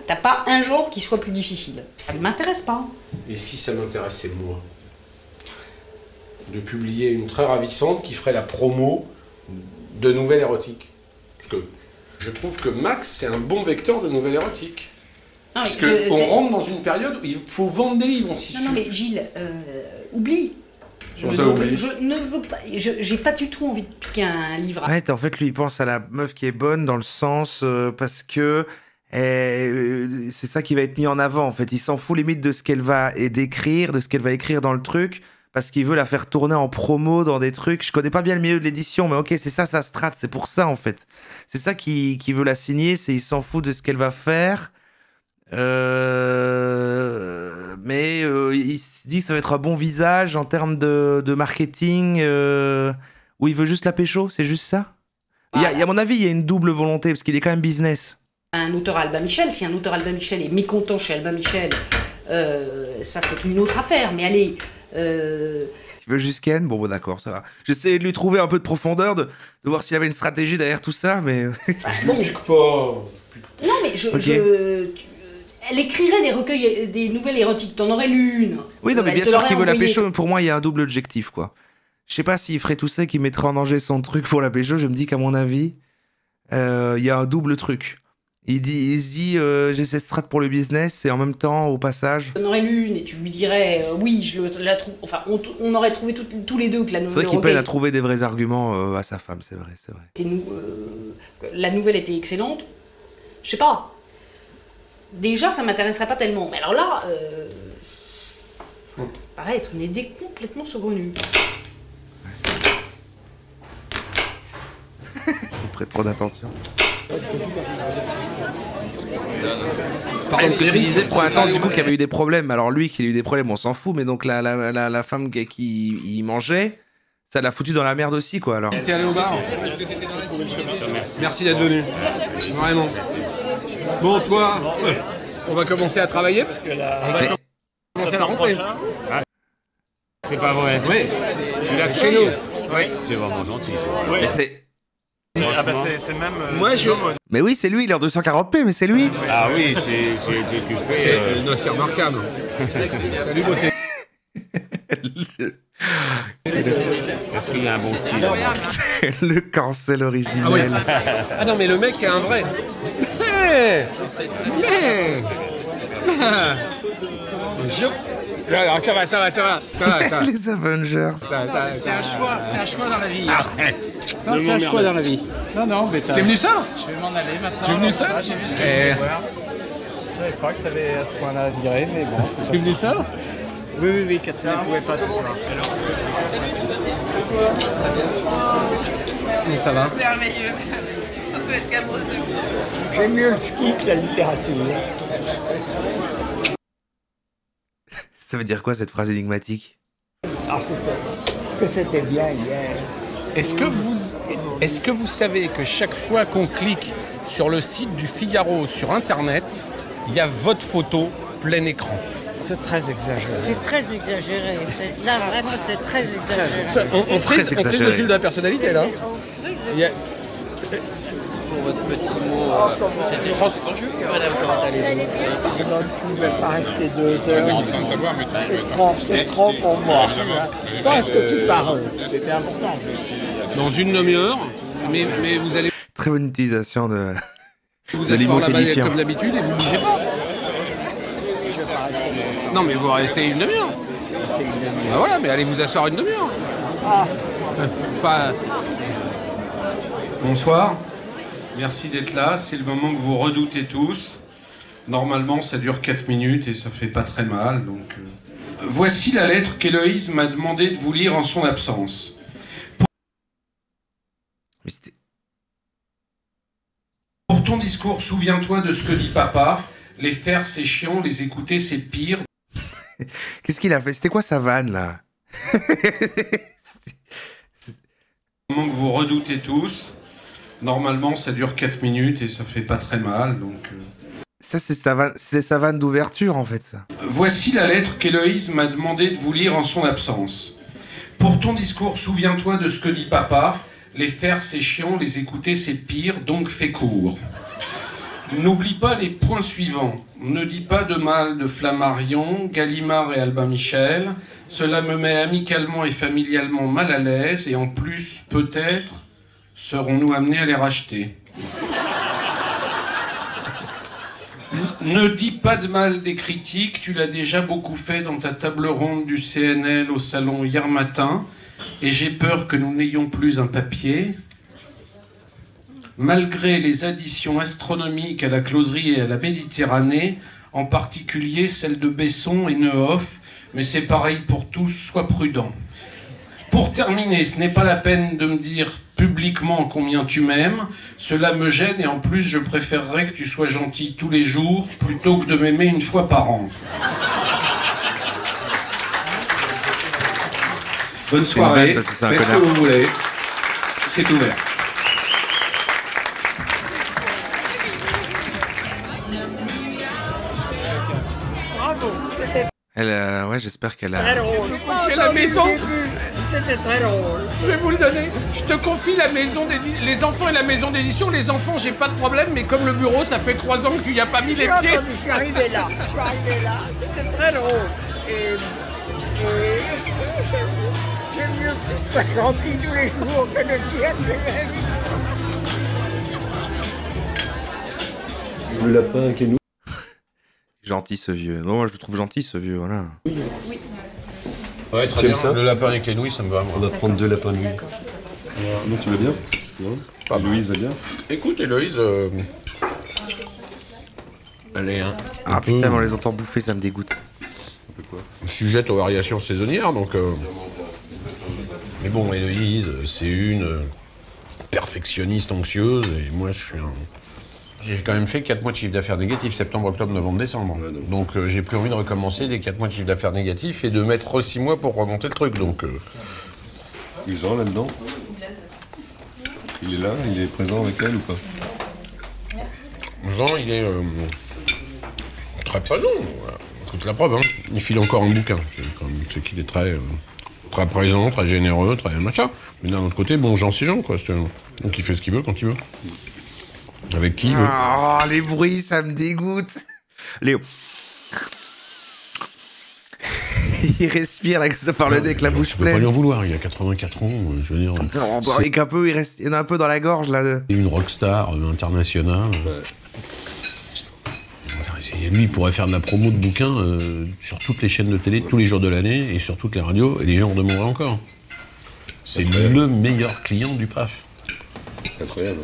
T'as pas un genre qui soit plus difficile. Ça ne m'intéresse pas. Et si ça m'intéressait moi? De publier une très ravissante qui ferait la promo de nouvelles érotiques. Parce que je trouve que Max, c'est un bon vecteur de nouvelles érotiques. Parce qu'on rentre dans une période où il faut vendre des livres. Non, mais Gilles, oublie. Je ne veux pas. J'ai pas du tout envie de piquer un livre. Ouais, en fait, lui, il pense à la meuf qui est bonne dans le sens parce que c'est ça qui va être mis en avant. En fait, il s'en fout limite de ce qu'elle va décrire, de ce qu'elle va écrire dans le truc, parce qu'il veut la faire tourner en promo dans des trucs. Je connais pas bien le milieu de l'édition, mais ok, c'est ça, sa strat. C'est pour ça, en fait. C'est ça qui veut la signer. C'est il s'en fout de ce qu'elle va faire. Mais il se dit que ça va être un bon visage en termes de marketing où il veut juste la pécho, c'est juste ça. À mon avis, il y a une double volonté parce qu'il est quand même business. Un auteur Albin Michel, si un auteur Albin Michel est mécontent chez Albin Michel, ça c'est une autre affaire, mais allez... Il veut juste Ken, bon d'accord, ça va. J'essaie de lui trouver un peu de profondeur, de voir s'il y avait une stratégie derrière tout ça, mais... bon, pas... Non mais elle écrirait des recueils, des nouvelles érotiques. T'en aurais lu une. Oui, non, mais bien sûr qu'il veut la pécho, mais pour moi, il y a un double objectif, quoi. Je sais pas s'il ferait tout ça, qu'il mettrait en danger son truc pour la pécho. Je me dis qu'à mon avis, il y a un double truc. Il se dit, j'ai cette strat pour le business, et en même temps, au passage... T'en aurais lu une, et tu lui dirais, oui, je la trouve... Enfin, on aurait trouvé tous les deux que la nouvelle... C'est vrai qu'il peine à trouver des vrais arguments à sa femme, c'est vrai. La nouvelle était excellente. Je sais pas. Déjà, ça m'intéresserait pas tellement. Mais alors là, pareil, être une idée complètement saugrenue. Je prête trop d'attention. Par contre, ce que tu disais, pour l'instant, du coup, qu'il y avait eu des problèmes. Alors lui, qu'il a eu des problèmes, on s'en fout. Mais donc la femme qui y mangeait, ça l'a foutu dans la merde aussi, quoi. Alors. T'es allé au bar? Merci d'être venu. Vraiment. Bon, toi, on va commencer à travailler. On va commencer à la rentrée. C'est pas vrai. Oui. Tu l'as chez nous. Oui. C'est vraiment gentil. Toi. Mais c'est... Ah bah c'est même... Moi, Mais oui, c'est lui, il est en 240p, mais c'est lui. Ah oui, tu fais... C'est remarquable. Salut, beauté. Est-ce qu'il y a un bon style? C'est le cancel originel. Ah, oui. Ah non, mais le mec est un vrai. Alors, ça va. Les Avengers. C'est un choix dans la vie. Arrête. Non, c'est un choix dans la vie. Non, mais t'es venu seul? Je vais m'en aller maintenant. Tu es venu seul? J'ai vu ce que je voulais voir. Je savais pas que t'avais à ce point-là à virer, mais bon. Tu es venu seul? Oui, Catherine ne pouvait pas ce soir. Bon, ça va? Merveilleux. On peut être cabreuse de vous. J'aime mieux le ski que la littérature. Ça veut dire quoi, cette phrase énigmatique? Est-ce que c'était bien hier? Est-ce que vous savez que chaque fois qu'on clique sur le site du Figaro sur Internet, il y a votre photo plein écran? C'est très exagéré. C'est très exagéré. Là, vraiment, c'est très exagéré. On frise le jus de la personnalité, là. votre petit mot. C'était bonjour, madame, comment allez-vous? Je ne pouvais pas rester 2 heures. C'est trop pour moi. Quand est-ce que tu parles? C'était important. Dans une demi-heure, mais vous allez Très bonne utilisation de vous de asseoir la baguette l'immobilifiant. comme d'habitude et vous bougez pas. Non, mais vous restez une demi-heure. Bah voilà, mais allez vous asseoir une demi-heure. Pas... Bonsoir. Merci d'être là. C'est le moment que vous redoutez tous. Normalement, ça dure 4 minutes et ça fait pas très mal. Donc, voici la lettre qu'Héloïse m'a demandé de vous lire en son absence. Pour ton discours, souviens-toi de ce que dit papa. Les faire, c'est chiant. Les écouter, c'est pire. Qu'est-ce qu'il a fait? C'était quoi sa vanne, là? Moment que vous redoutez tous. Normalement, ça dure 4 minutes et ça fait pas très mal. Donc, Ça, c'est sa vanne d'ouverture, en fait, ça. voici la lettre qu'Héloïse m'a demandé de vous lire en son absence. Pour ton discours, souviens-toi de ce que dit papa. Les faire, c'est chiant. Les écouter, c'est pire. Donc, fais court. N'oublie pas les points suivants. Ne dis pas de mal de Flammarion, Gallimard et Albin Michel. Cela me met amicalement et familialement mal à l'aise. Et en plus, peut-être, serons-nous amenés à les racheter. Ne dis pas de mal des critiques. Tu l'as déjà beaucoup fait dans ta table ronde du CNL au salon hier matin. Et j'ai peur que nous n'ayons plus un papier. Malgré les additions astronomiques à la closerie et à la Méditerranée, en particulier celle de Besson et Neuhoff, mais c'est pareil pour tous, sois prudent. Pour terminer, ce n'est pas la peine de me dire publiquement combien tu m'aimes, cela me gêne et en plus je préférerais que tu sois gentil tous les jours plutôt que de m'aimer une fois par an. Bonne soirée, faites ce que vous voulez, c'est ouvert. Bravo, c'était Elle, ouais, j'espère qu'elle très a... drôle. Et la maison, C'était très drôle. je vais vous le donner. Je te confie la maison les enfants et la maison d'édition. Les enfants, j'ai pas de problème, mais comme le bureau, ça fait 3 ans que tu y as pas mis les pieds. Je suis arrivé là. C'était très drôle. Et j'aime mieux que tu sois gentil tous les jours que de dire que c'est même. Le lapin avec les nouilles. Gentil, ce vieux. Non, moi, je le trouve gentil, ce vieux, voilà. Oui. Ouais, très bien. Ça le lapin avec les nouilles, ça me va. On va prendre 2 lapins de nouilles. Sinon, tu vas bien? Pas mal. Héloïse va bien? Écoute, Héloïse... Elle est Ah putain, mais on les entend bouffer, ça me dégoûte. sujette aux variations saisonnières, donc... Mais bon, Héloïse, c'est une perfectionniste anxieuse, et moi, je suis un... J'ai quand même fait 4 mois de chiffre d'affaires négatif, septembre, octobre, novembre, décembre. Ouais, donc j'ai plus envie de recommencer les 4 mois de chiffre d'affaires négatif et de mettre 6 mois pour remonter le truc, donc... Et Jean, là-dedans? Il est là? Il est présent avec elle ou pas? Jean, il est... très présent. Voilà. Écoute la preuve, hein. Il file encore un bouquin. C'est qu'il est très... très présent, très généreux, très machin. Mais d'un autre côté, bon, Jean, c'est Jean, quoi. Donc il fait ce qu'il veut quand il veut. Avec qui il veut. Oh, les bruits, ça me dégoûte. Léo. Il respire là, que ça par le nez avec la bouche Tu peux pas pleine. lui en vouloir, il a 84 ans, je veux dire... Non, bah, et qu'un peu, il y en a un peu dans la gorge, là. Une rockstar internationale. Et lui, il pourrait faire de la promo de bouquins sur toutes les chaînes de télé, tous les jours de l'année, et sur toutes les radios, et les gens en demanderaient encore. C'est le meilleur client du PAF. Incroyable.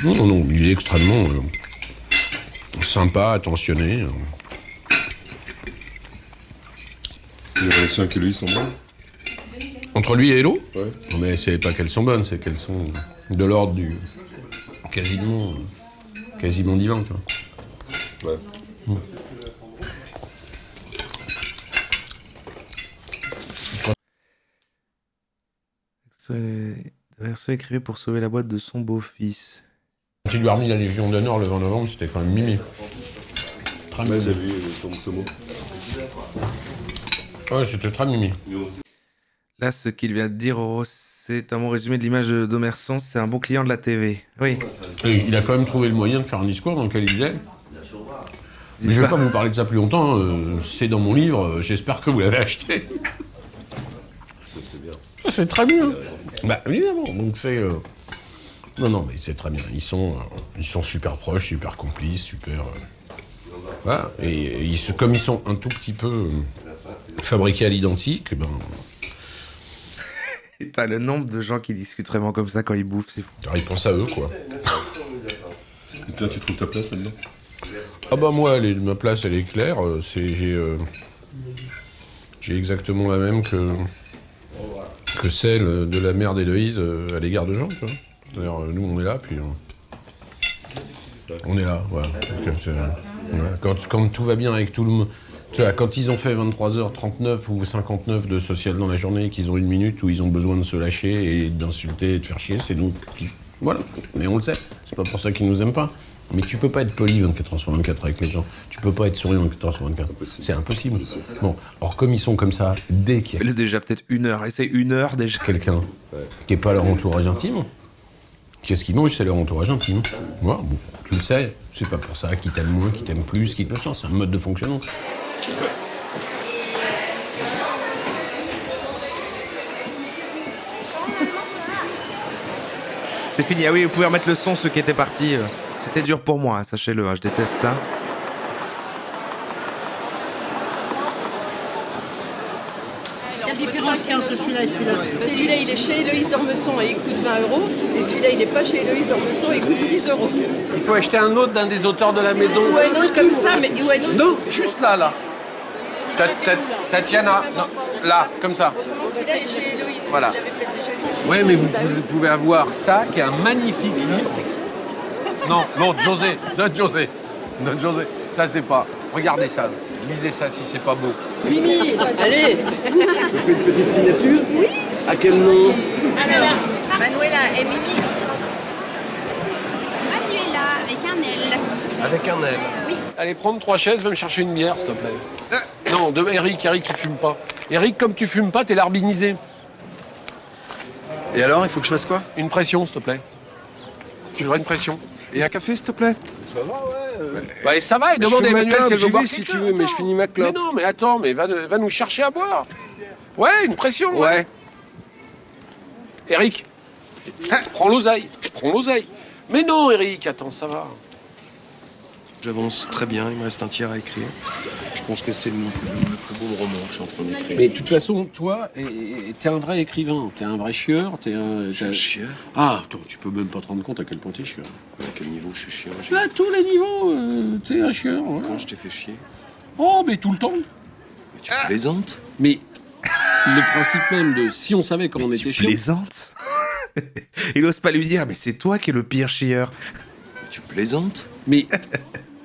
Non, non, il est extrêmement sympa, attentionné. Les relations avec Héloïse sont bonnes? Entre lui et Hello? Ouais. Non, mais c'est pas qu'elles sont bonnes, c'est qu'elles sont de l'ordre du quasiment divin, tu vois. Ouais. Verso écrivait pour sauver la boîte de son beau-fils. Quand il lui a remis la Légion d'honneur le 20 novembre, c'était quand même mimi. Très mimi. J'ai vu ton mot. Ouais, c'était très mimi. Là, ce qu'il vient de dire, c'est un bon résumé de l'image d'Omerson. C'est un bon client de la TV. Oui. Et il a quand même trouvé le moyen de faire un discours dans lequel il disait... Mais je vais pas vous parler de ça plus longtemps. C'est dans mon livre. J'espère que vous l'avez acheté. C'est bien. C'est très bien. Bah, évidemment. Donc c'est... Non, mais c'est très bien. Ils sont super proches, super complices, super... Voilà. Et comme ils sont un tout petit peu fabriqués à l'identique, ben... Et t'as le nombre de gens qui discutent vraiment comme ça quand ils bouffent, c'est fou. Alors, ils pensent à eux, quoi. Et toi, tu trouves ta place là-dedans? Ah bah moi, ma place, elle est claire. J'ai exactement la même que celle de la mère d'Héloïse à l'égard de Jean, tu vois. C'est-à-dire, nous, on est là, puis... On est là, voilà. Quand tout va bien avec tout le monde... Tu vois, quand ils ont fait 23h39 ou 59 de social dans la journée, qu'ils ont une minute où ils ont besoin de se lâcher et d'insulter et de faire chier, c'est nous qui... Voilà, mais on le sait. C'est pas pour ça qu'ils nous aiment pas. Mais tu peux pas être poli 24h/24 avec les gens. Tu peux pas être souriant 24h/24. C'est impossible. Bon, alors comme ils sont comme ça, dès qu'il y a... Fais-le déjà peut-être 1 heure. Essaye 1 heure déjà. Quelqu'un qui est pas leur entourage intime, qu'est-ce qu'ils mangent, c'est leur entourage intime. Moi, bon, tu le sais, c'est pas pour ça qu'ils t'aiment moins, qu'ils t'aiment plus, qu'ils te changent. C'est un mode de fonctionnement. C'est fini. Ah oui, vous pouvez remettre le son, ceux qui étaient partis. C'était dur pour moi, sachez-le, je déteste ça. Quelle différence qu'il y a entre celui-là et celui-là? Celui-là, il est chez Héloïse d'Ormesson et il coûte 20 €. Et celui-là, il n'est pas chez Héloïse d'Ormesson et il coûte 6 €. Il faut acheter un autre d'un des auteurs de la maison. Ou un autre comme ça, mais ou un autre. Non, juste là. Tatiana, non, là, comme ça. Autrement, celui-là est chez Héloïse. Voilà. Ouais, mais vous pouvez avoir ça, qui est un magnifique livre. Non, l'autre, José, notre José. Ça, c'est pas... Regardez ça, lisez ça si c'est pas beau. Mimi, allez. Je fais une petite signature. Oui. À quel nom? Ah là là, Manuela et Mimi. Manuela avec un L. Avec un L. Oui. Allez, prendre 3 chaises, va me chercher une bière, s'il te plaît. Non, de Eric, il fume pas. Eric, comme tu fumes pas, t'es larbinisé. Et alors, il faut que je fasse quoi? Une pression, s'il te plaît. Je voudrais une pression. Et un café, s'il te plaît? Ça va, ouais. Bah, ça va, et demande à Emmanuel si elle veut boire si quelque tu chose. veux, mais je finis ma clope. Mais non, mais attends, mais va nous chercher à boire. Ouais, une pression. Ouais. Eric, prends l'oseille. Mais non, Eric, attends, ça va. J'avance très bien, il me reste un tiers à écrire. Je pense que c'est le plus beau roman que je suis en train d'écrire. Mais de toute façon, toi, t'es un vrai écrivain, t'es un vrai chieur, Je suis un chieur? Ah, toi, tu peux même pas te rendre compte à quel point t'es chieur. À quel niveau je suis chieur? À tous les niveaux, t'es un chieur. Ouais. Quand je t'ai fait chier? Oh, mais tout le temps. Mais tu plaisantes? Mais le principe même de si on savait comment on était chiant... Plaisante. Il ose pas lui dire, mais c'est toi qui es le pire chieur. Mais tu plaisantes? Mais...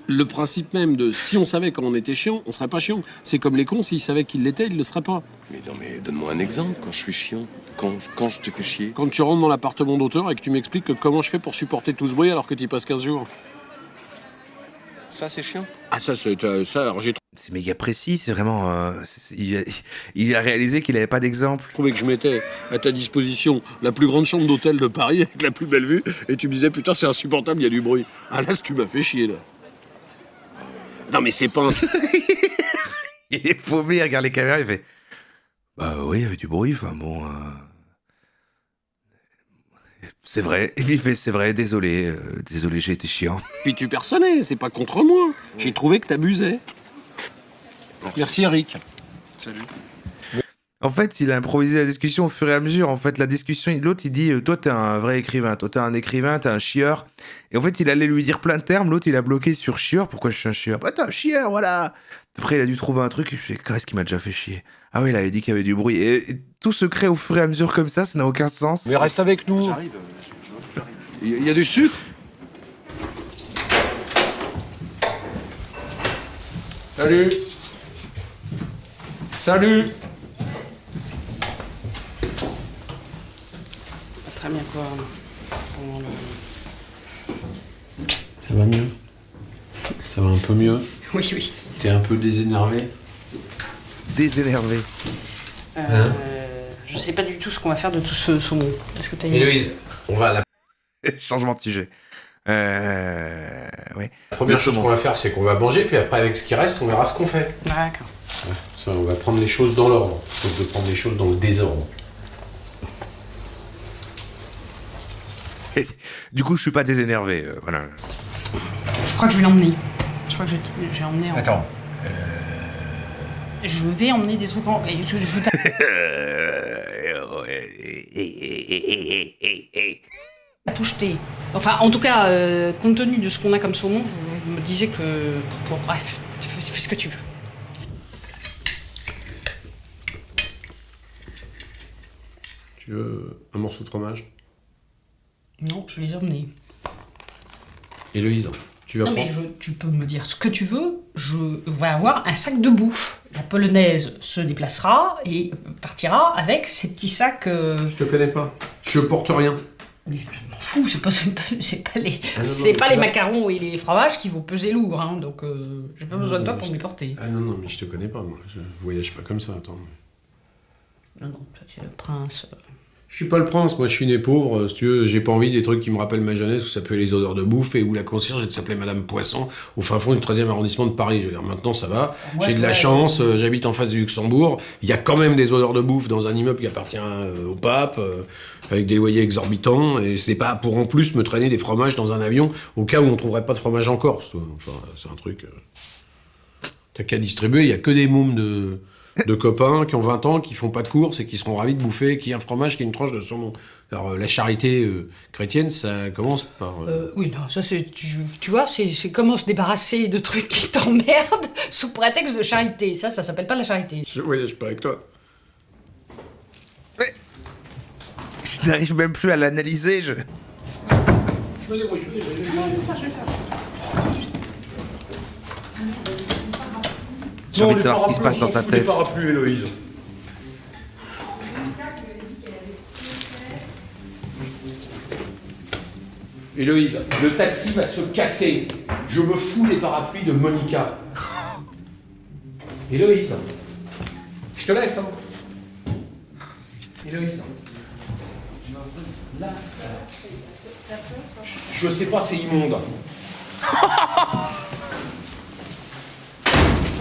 Le principe même de si on savait quand on était chiant, on serait pas chiant. C'est comme les cons, s'ils savaient qu'ils l'étaient, ils le seraient pas. Mais non, mais donne-moi un exemple quand je suis chiant. Quand je t'ai fait chier. Quand tu rentres dans l'appartement d'auteur et que tu m'expliques que comment je fais pour supporter tout ce bruit alors que tu y passes 15 jours. Ça, c'est chiant? Ah, ça, c'est ça. Alors j'ai C'est méga précis, c'est vraiment... il a réalisé qu'il avait pas d'exemple. trouvé que je mettais à ta disposition la plus grande chambre d'hôtel de Paris avec la plus belle vue et tu me disais putain c'est insupportable, il y a du bruit. Ah là, tu m'as fait chier là. Non mais c'est pas un truc. Il est paumé, il regarde les caméras, il fait... Bah oui, il y avait du bruit, enfin bon... C'est vrai, et il fait c'est vrai, désolé, j'ai été chiant. Puis tu personnais, c'est pas contre moi. J'ai trouvé que t'abusais. Merci Eric. Salut. En fait, il a improvisé la discussion au fur et à mesure. En fait, la discussion, l'autre, il dit toi, t'es un vrai écrivain, toi, t'es un écrivain, t'es un chieur. Et en fait, il allait lui dire plein de termes. L'autre, il a bloqué sur chieur. Pourquoi je suis un chieur? Bah, t'es un chieur, voilà. Après, il a dû trouver un truc. Et je fais qu'est-ce qui m'a déjà fait chier? Ah oui, il avait dit qu'il y avait du bruit. Et tout se crée au fur et à mesure comme ça n'a aucun sens. Mais reste avec nous. J'arrive. Il y a du sucre? Salut. Salut. Très bien, quoi. Ça va mieux? Ça va un peu mieux? Oui, oui. T'es un peu désénervé? Désénervé. Hein? Je sais pas du tout ce qu'on va faire de tout ce saumon. Est-ce que tu as une Héloïse, on va à la Changement de sujet. Ouais. La première chose qu'on va faire, c'est qu'on va manger, puis après, avec ce qui reste, on verra ce qu'on fait. D'accord. Ouais, ça, on va prendre les choses dans l'ordre, plutôt que de prendre les choses dans le désordre. Du coup, je suis pas désénervé. Voilà. Je crois que je vais l'emmener. Je crois que j'ai emmené. Attends. Je vais emmener des trucs en. Je vais pas. Pas tout jeter. Enfin, en tout cas, compte tenu de ce qu'on a comme saumon, je me disais que. Bon, bref, fais ce que tu veux. Tu veux un morceau de fromage? Non, je vais les emmener. Héloïse, tu vas Non, prendre... mais tu peux me dire ce que tu veux. Je vais avoir un sac de bouffe. La polonaise se déplacera et partira avec ses petits sacs. Je te connais pas. Je porte rien. Mais je m'en fous, c'est pas les, non, c'est non, pas tu les vas- macarons et les fromages qui vont peser lourd, hein, donc j'ai pas besoin de toi pour me les porter. Ah non, mais je te connais pas, moi. Je voyage pas comme ça, attends. Non, toi tu es le prince. Je suis pas le prince, moi je suis né pauvre, si tu veux, j'ai pas envie des trucs qui me rappellent ma jeunesse où ça puait les odeurs de bouffe et où la concierge s'appelait Madame Poisson au fin fond du 13e arrondissement de Paris. Je veux dire, maintenant ça va, Moi, j'ai de la ouais. chance, j'habite en face du Luxembourg, il y a quand même des odeurs de bouffe dans un immeuble qui appartient au pape, avec des loyers exorbitants, et c'est pas pour en plus me traîner des fromages dans un avion au cas où on trouverait pas de fromage en Corse. Enfin, c'est un truc... T'as qu'à distribuer, il y a que des mômes de copains qui ont 20 ans, qui font pas de courses et qui seront ravis de bouffer, qui un fromage, qui une tranche de saumon. Alors la charité chrétienne, ça commence par... Oui, non, ça c'est. Tu vois, c'est comment se débarrasser de trucs qui t'emmerdent sous prétexte de charité. Ça s'appelle pas la charité. Je voyage pas avec toi. Je n'arrive même plus à l'analyser. Je me débrouille, Je vais le faire. J'ai envie de savoir ce qui se passe dans sa tête. Parapluie, Héloïse. Héloïse, le taxi va se casser. Je me fous les parapluies de Monica. Héloïse, je te laisse, hein. Héloïse. Là, je sais pas, c'est immonde.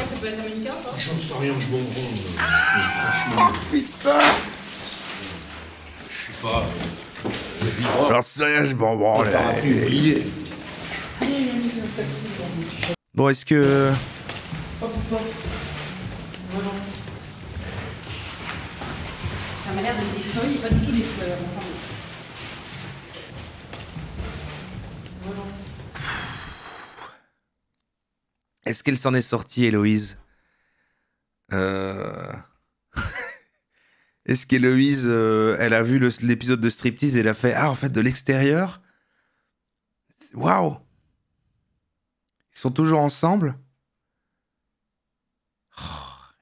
Ça peut être américain, ça? J'en sais rien, je m'en branle. Putain! Je suis pas... Alors ça, je m'en branle. Bon, est-ce que... Ça m'a l'air d'être des feuilles et pas du tout des fleurs. Enfin, bon. Voilà. Est-ce qu'elle s'en est sortie, Héloïse Est-ce qu'Héloïse, elle a vu l'épisode de Striptease et elle a fait « Ah, en fait, de l'extérieur ?» Waouh! Ils sont toujours ensemble?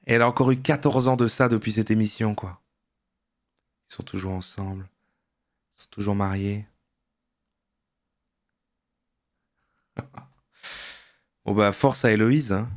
Et elle a encore eu 14 ans de ça depuis cette émission, quoi. Ils sont toujours ensemble. Ils sont toujours mariés. Bon bah, force à Héloïse, hein.